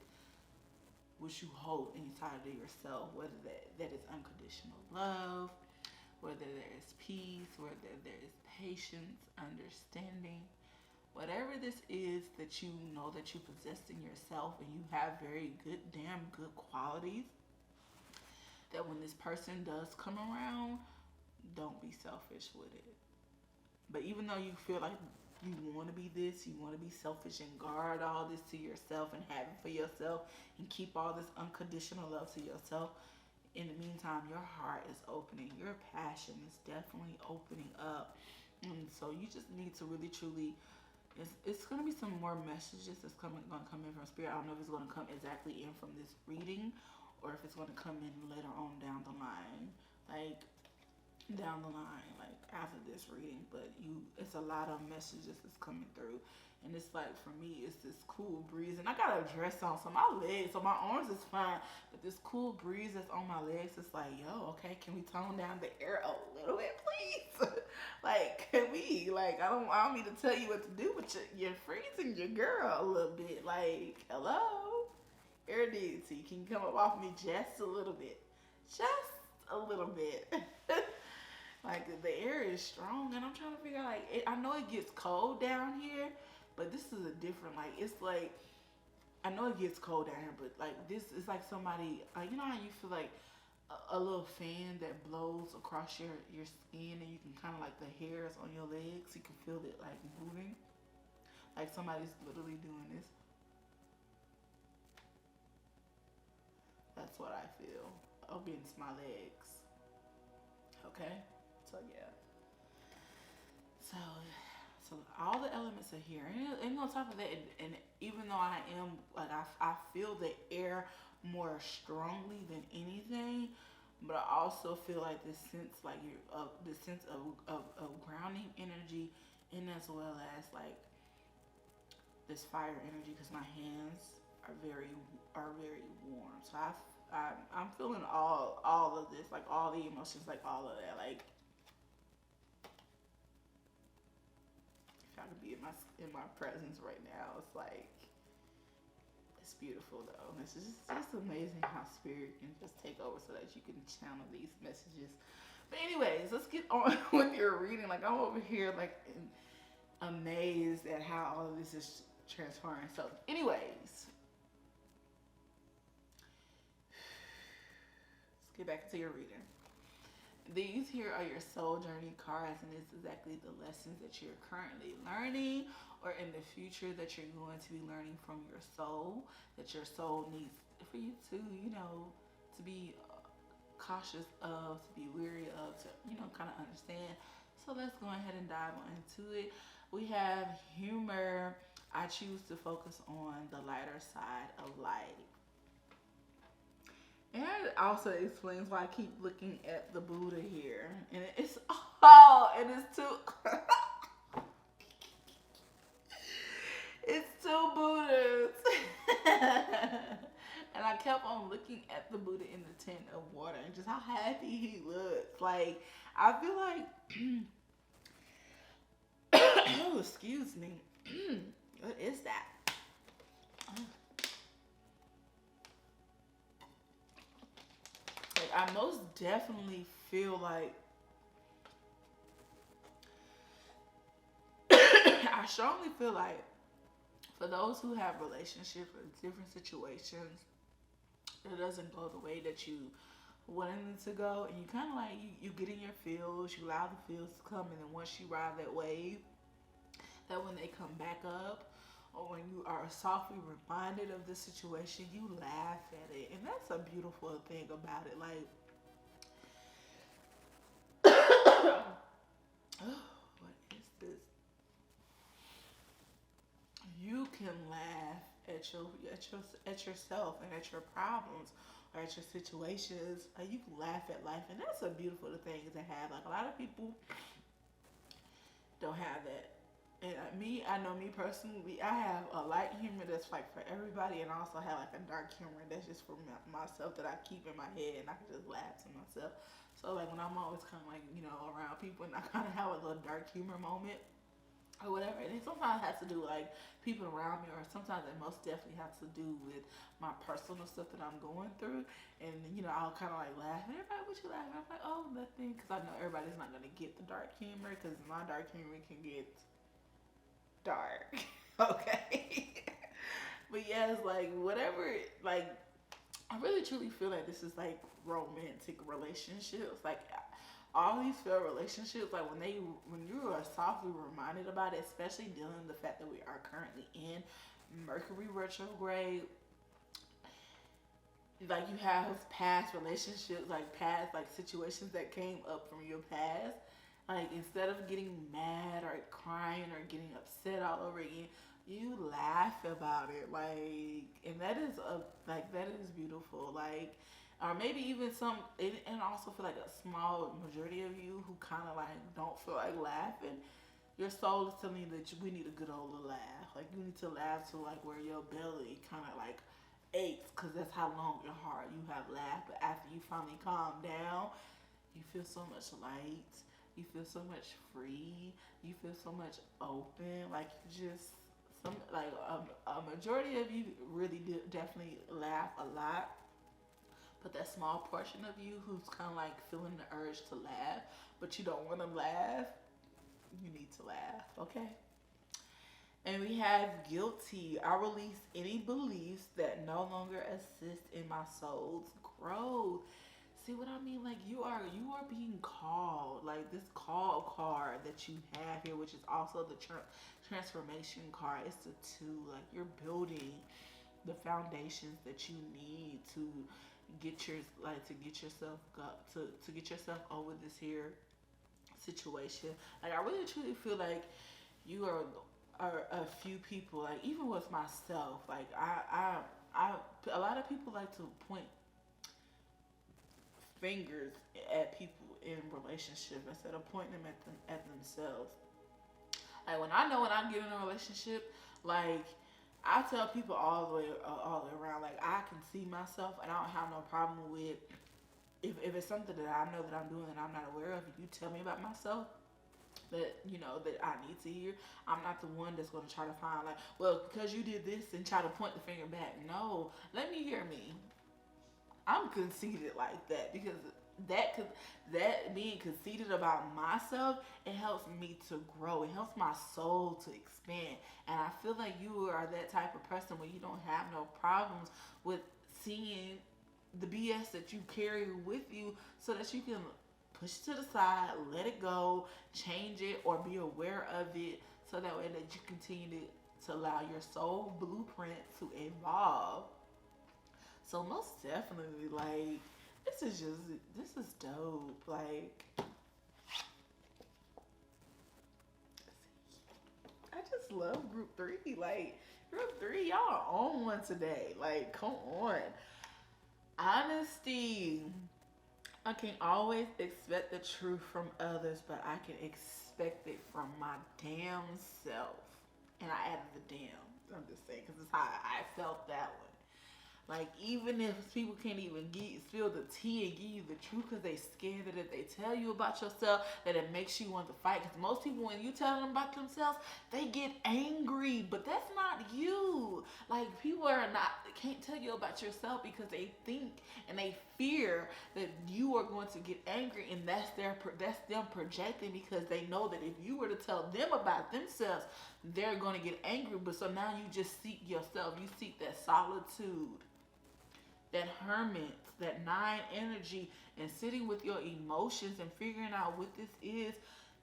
what you hold inside of yourself, whether that is unconditional love, whether there is peace, whether there is patience, understanding, whatever this is that you know that you possess in yourself and you have very good, damn good qualities, that when this person does come around, don't be selfish with it. But even though you feel like you want to be this, you want to be selfish and guard all this to yourself and have it for yourself and keep all this unconditional love to yourself, in the meantime, your heart is opening. Your passion is definitely opening up. And so you just need to really, truly, it's going to be some more messages that's going to come in from Spirit. I don't know if it's going to come exactly in from this reading, or if it's going to come in later on down the line, like after this reading. But it's a lot of messages that's coming through, and it's like, for me, it's this cool breeze, and I got a dress on, so my legs, so my arms is fine, but this cool breeze that's on my legs, it's like, yo, okay, can we tone down the air a little bit, please? Like, can we? Like, I don't need to tell you what to do, but you're freezing your girl a little bit. Like, hello? Air deity, can you come up off me just a little bit? Just a little bit. Like, the air is strong, and I'm trying to figure out, like, I know it gets cold down here, but this is a different, like, it's like, I know it gets cold down here, but, like, this is like somebody, you know how you feel like a little fan that blows across your skin, and you can kind of, like, the hairs on your legs, you can feel it, like, moving. Like, somebody's literally doing this. That's what I feel against my legs. Okay? So, yeah. So all the elements are here. And on top of that, and even though I am, like, I feel the air more strongly than anything, but I also feel like this sense, like, the sense of grounding energy, and as well as, like, this fire energy, because my hands are very warm. So I'm feeling all of this, like, all the emotions, like, all of that. Like, if I could be in my presence right now, it's like, it's beautiful though. It's just amazing how spirit can just take over so that you can channel these messages. But anyways, let's get on with your reading. Like, I'm over here, like, amazed at how all of this is transpiring. So anyways, get back into your reading. These here are your soul journey cards, and it's exactly the lessons that you're currently learning, or in the future that you're going to be learning from your soul, that your soul needs for you to, to be cautious of, to be weary of, to, kind of understand. So let's go ahead and dive into it. We have humor. I choose to focus on the lighter side of life. And it also explains why I keep looking at the Buddha here. And it's too it's two Buddhas. And I kept on looking at the Buddha in the tin of water and just how happy he looks. Like, I feel like oh, excuse me. What is that? Like, I most definitely feel like I strongly feel like for those who have relationships or different situations that doesn't go the way that you wanted it to go, and you kind of like, you get in your feels, you allow the feels to come, and then once you ride that wave, that when they come back up, or when you are softly reminded of the situation, you laugh at it. And that's a beautiful thing about it. Like, what is this? You can laugh at yourself and at your problems or at your situations. Like, you can laugh at life, and that's a beautiful thing to have. Like, a lot of people don't have that. And I know me personally, I have a light humor that's like for everybody, and I also have like a dark humor that's just for myself that I keep in my head, and I can just laugh to myself. So like when I'm always kind of like around people, and I kind of have a little dark humor moment or whatever, and it sometimes has to do with, like, people around me, or sometimes it most definitely has to do with my personal stuff that I'm going through. And I'll kind of like laugh, and everybody, what you laughing? I'm like, oh, nothing, because I know everybody's not gonna get the dark humor, because my dark humor can get dark. Okay. But yeah, it's like whatever, like, I really truly feel like this is like romantic relationships. Like all these failed relationships, like when you are softly reminded about it, especially dealing with the fact that we are currently in Mercury retrograde, like you have past relationships, like past like situations that came up from your past. Like instead of getting mad or crying or getting upset all over again, you laugh about it. Like, and that is that is beautiful. Like, or maybe even and also for like a small majority of you who kind of like don't feel like laughing. Your soul is telling you that we need a good old laugh. Like you need to laugh to like where your belly kind of like aches, because that's how long your heart you have laughed. But after you finally calm down, you feel so much light. You feel so much free. You feel so much open. Like you just a majority of you really definitely laugh a lot. But that small portion of you who's kind of like feeling the urge to laugh, but you don't want to laugh, you need to laugh, okay? And we have guilty. I release any beliefs that no longer assist in my soul's growth. See what I mean? Like you are being called. Like this call card that you have here, which is also the transformation card. It's the two. Like you're building the foundations that you need to get get yourself to get yourself over this here situation. Like I really truly feel like you are a few people, like even with myself, like I a lot of people like to point fingers at people in relationship instead of pointing them at themselves. Like when I know when I get in a relationship, like I tell people all the way around, like I can see myself, and I don't have no problem with if it's something that I know that I'm doing that I'm not aware of. If you tell me about myself that that I need to hear, I'm not the one that's going to try to find like, well, because you did this and try to point the finger back. No, let me hear me. I'm conceited like that because that being conceited about myself, it helps me to grow. It helps my soul to expand. And I feel like you are that type of person where you don't have no problems with seeing the BS that you carry with you, so that you can push it to the side, let it go, change it, or be aware of it, so that way that you continue to allow your soul blueprint to evolve. So most definitely, like, this is dope. Like, I just love group three. Like, group three, y'all are on one today. Like, come on. Honesty. I can always expect the truth from others, but I can expect it from my damn self. And I added the damn. I'm just saying, because it's how I felt that one. Like, even if people can't even spill the tea and give you the truth because they scared that if they tell you about yourself, that it makes you want to fight. Because most people, when you tell them about themselves, they get angry. But that's not you. Like, people can't tell you about yourself because they think and they fear that you are going to get angry. And that's them projecting, because they know that if you were to tell them about themselves, they're going to get angry. But so now you just seek yourself. You seek that solitude, that hermit, that nine energy, and sitting with your emotions and figuring out what this is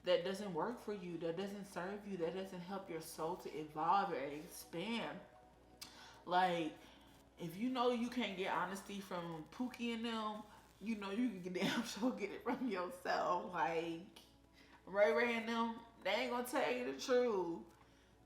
that doesn't work for you, that doesn't serve you, that doesn't help your soul to evolve or expand. Like, if you know you can't get honesty from Pookie and them, you know you can damn sure get it from yourself. Like, Ray and them, they ain't gonna tell you the truth.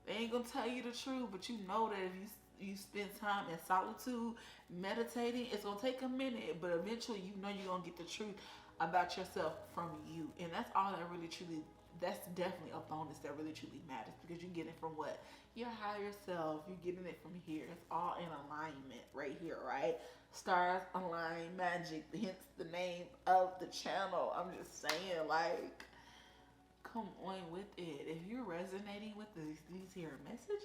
They ain't gonna tell you the truth, but you know that if you spend time in solitude, meditating, it's gonna take a minute, but eventually you know you're gonna get the truth about yourself from you. And that's all that really truly that's definitely a bonus that really truly matters, because you're getting from what? Your higher self. You're getting it from here. It's all in alignment right here, right? Stars Align Magic, hence the name of the channel. I'm just saying, like, come on with it. If you're resonating with these here messages,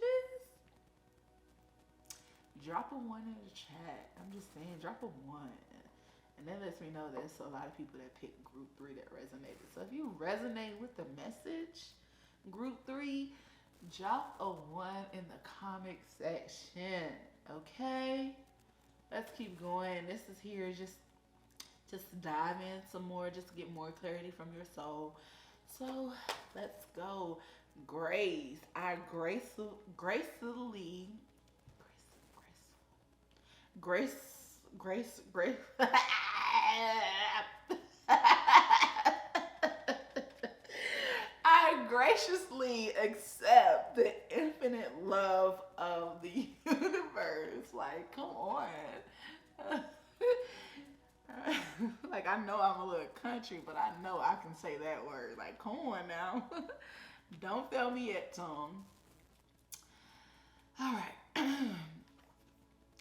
drop a one in the chat. I'm just saying, drop a one. And that lets me know there's a lot of people that picked group 3 that resonated. So if you resonate with the message, group 3, drop a 1 in the comment section. Okay? Let's keep going. This is here just dive in some more, just to get more clarity from your soul. So let's go. Grace. I gracefully Grace. I graciously accept the infinite love of the universe. Like, come on. Like, I know I'm a little country, but I know I can say that word. Like, come on now. Don't fail me yet, Tom. All right.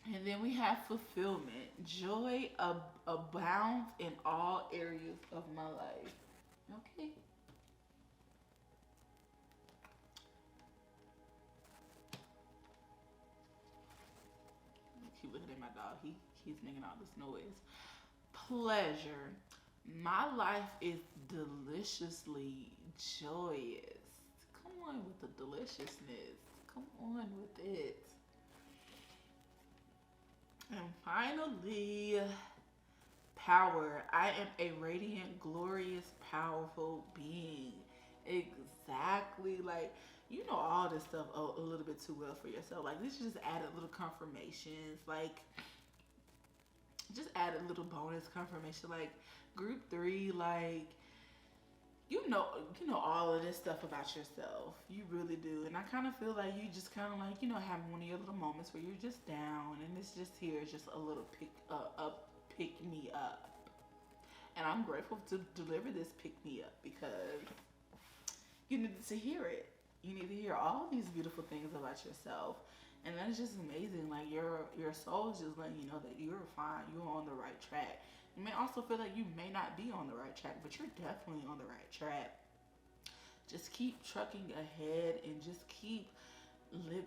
And then we have fulfillment. Joy abounds in all areas of my life. Okay. Keep looking at my dog. He's making all this noise. Pleasure. My life is deliciously joyous. Come on with the deliciousness. Come on with it. And finally, power. I am a radiant, glorious, powerful being. Exactly. Like, you know all this stuff a little bit too well for yourself. Like, this just added little confirmations. Like, just added little bonus confirmation. Like, group 3, like, you know all of this stuff about yourself. You really do. And I kind of feel like you just kind of like, have one of your little moments where you're just down, and it's just here, it's just a little pick me up. And I'm grateful to deliver this pick me up, because you needed to hear it. You need to hear all these beautiful things about yourself. And that is just amazing. Like, your soul is just letting you know that you're fine. You're on the right track. You may also feel like you may not be on the right track, but you're definitely on the right track. Just keep trucking ahead and just keep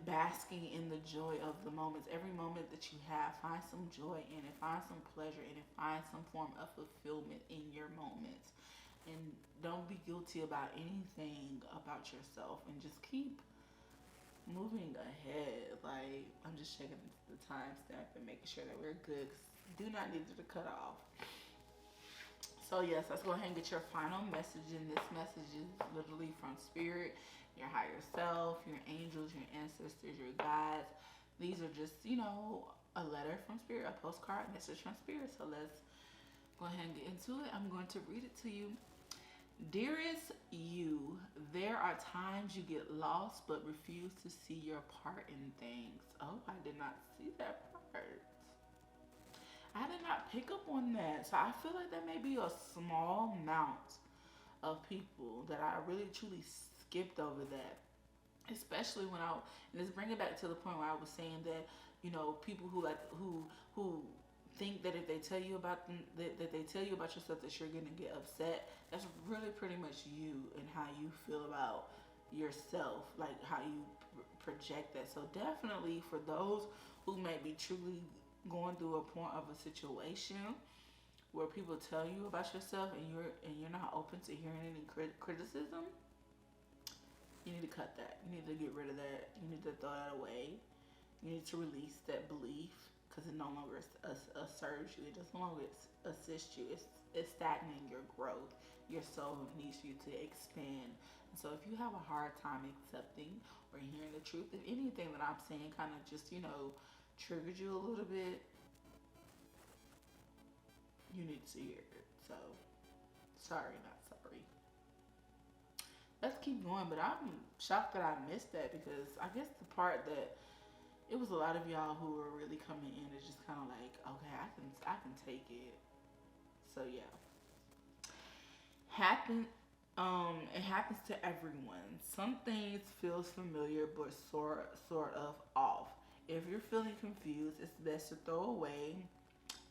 basking in the joy of the moments. Every moment that you have, find some joy in it, find some pleasure in it, find some form of fulfillment in your moments. And don't be guilty about anything about yourself, and just keep moving ahead. Like, I'm just checking the timestamp and making sure that we're good. Do not need to cut off. So yes, let's go ahead and get your final message. And this message is literally from spirit, your higher self, your angels, your ancestors, your guides. These are just, a letter from spirit, a postcard message from spirit. So let's go ahead and get into it. I'm going to read it to you. Dearest you, there are times you get lost but refuse to see your part in things. Oh, I did not see that part. I did not pick up on that. So I feel like that may be a small amount of people that I really truly skipped over that. Especially when and let's bring it back to the point where I was saying that, people who think that if they tell you about them, that they tell you about yourself, that you're gonna get upset. That's really pretty much you and how you feel about yourself, like how you project that. So definitely for those who may be truly going through a point of a situation where people tell you about yourself and you're not open to hearing any criticism, you need to cut that. You need to get rid of that. You need to throw that away. You need to release that belief, because it no longer serves you. It doesn't longer assist you. It's stagnating your growth. Your soul needs you to expand. And so if you have a hard time accepting or hearing the truth, if anything that I'm saying kind of just, triggered you a little bit, you need to hear it. So, sorry, not sorry. Let's keep going, but I'm shocked that I missed that, because I guess the part that it was a lot of y'all who were really coming in is just kind of like, okay, I can take it. So yeah. It happens to everyone. Some things feels familiar but sort of off. If you're feeling confused, it's best to throw away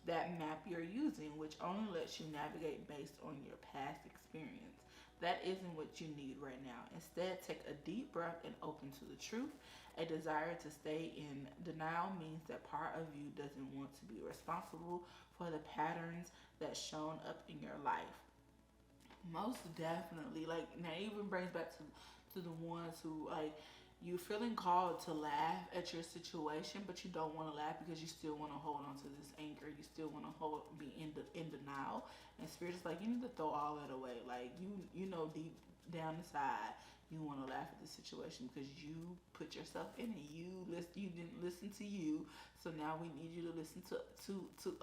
that map you're using, which only lets you navigate based on your past experience. That isn't what you need right now. Instead, take a deep breath and open to the truth. A desire to stay in denial means that part of you doesn't want to be responsible for the patterns that's shown up in your life. Most definitely. Like, now it even brings back to the ones who, like, you're feeling called to laugh at your situation, but you don't want to laugh because you still want to hold on to this anger. You still want to be in denial. And spirit is like, you need to throw all that away. Like, you know deep down inside you want to laugh at the situation because you put yourself in it. You didn't listen to you, so now we need you to listen to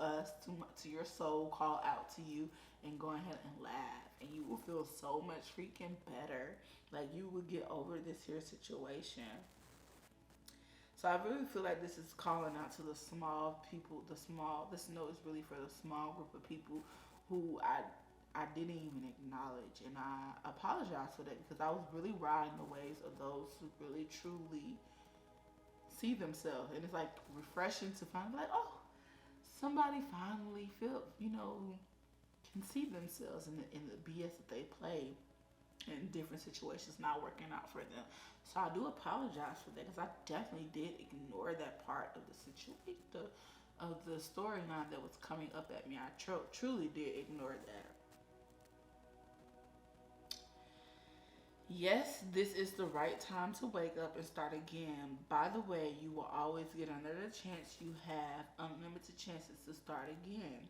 us, to your soul call out to you, and go ahead and laugh, and you will feel so much freaking better. Like, you will get over this here situation. So I really feel like this is calling out to the small people. This note is really for the small group of people who I didn't even acknowledge, and I apologize for that because I was really riding the waves of those who really truly see themselves, and it's like refreshing to find like, oh, somebody finally can see themselves in the BS that they play in different situations not working out for them. So I do apologize for that because I definitely did ignore that part of the situation, of the storyline that was coming up at me. I truly did ignore that. Yes, this is the right time to wake up and start again. By the way, you will always get another chance. You have unlimited chances to start again.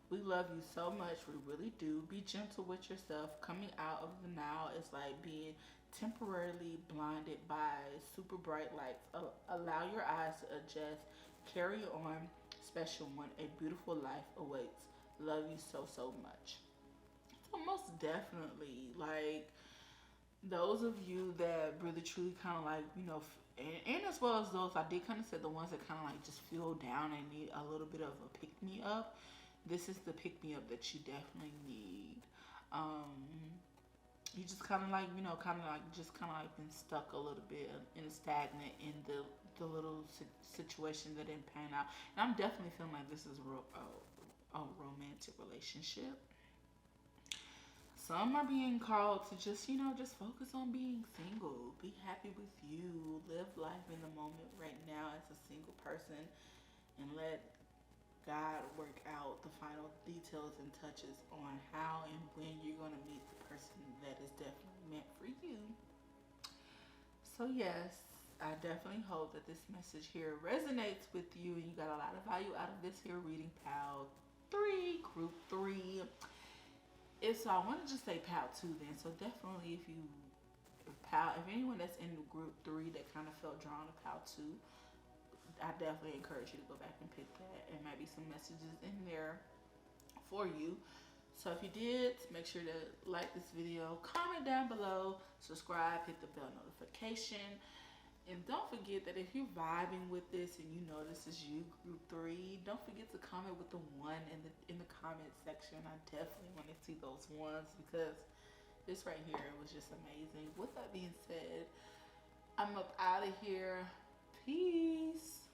We love you so much. We really do. Be gentle with yourself. Coming out of the now is like being temporarily blinded by super bright lights. Allow your eyes to adjust. Carry on, special one. A beautiful life awaits. Love you so, so much. So most definitely, like, those of you that really truly kind of like, and as well as those, I did kind of say the ones that kind of like just feel down and need a little bit of a pick me up. This is the pick me up that you definitely need. You just kind of like, been stuck a little bit and stagnant in the little situation that didn't pan out. And I'm definitely feeling like this is a romantic relationship. Some are being called to just focus on being single. Be happy with you. Live life in the moment right now as a single person and let God work out the final details and touches on how and when you're going to meet the person that is definitely meant for you. So yes, I definitely hope that this message here resonates with you and you got a lot of value out of this here reading, pal 3, group 3. So I want to just say pal 2 then. So definitely if anyone that's in group 3 that kind of felt drawn to pal 2, I definitely encourage you to go back and pick that, and maybe some messages in there for you. So if you did, make sure to like this video, comment down below, subscribe, hit the bell notification. And don't forget that if you're vibing with this and you know this is you, group 3, don't forget to comment with the 1 in the comment section. I definitely want to see those ones because this right here was just amazing. With that being said, I'm up out of here. Peace.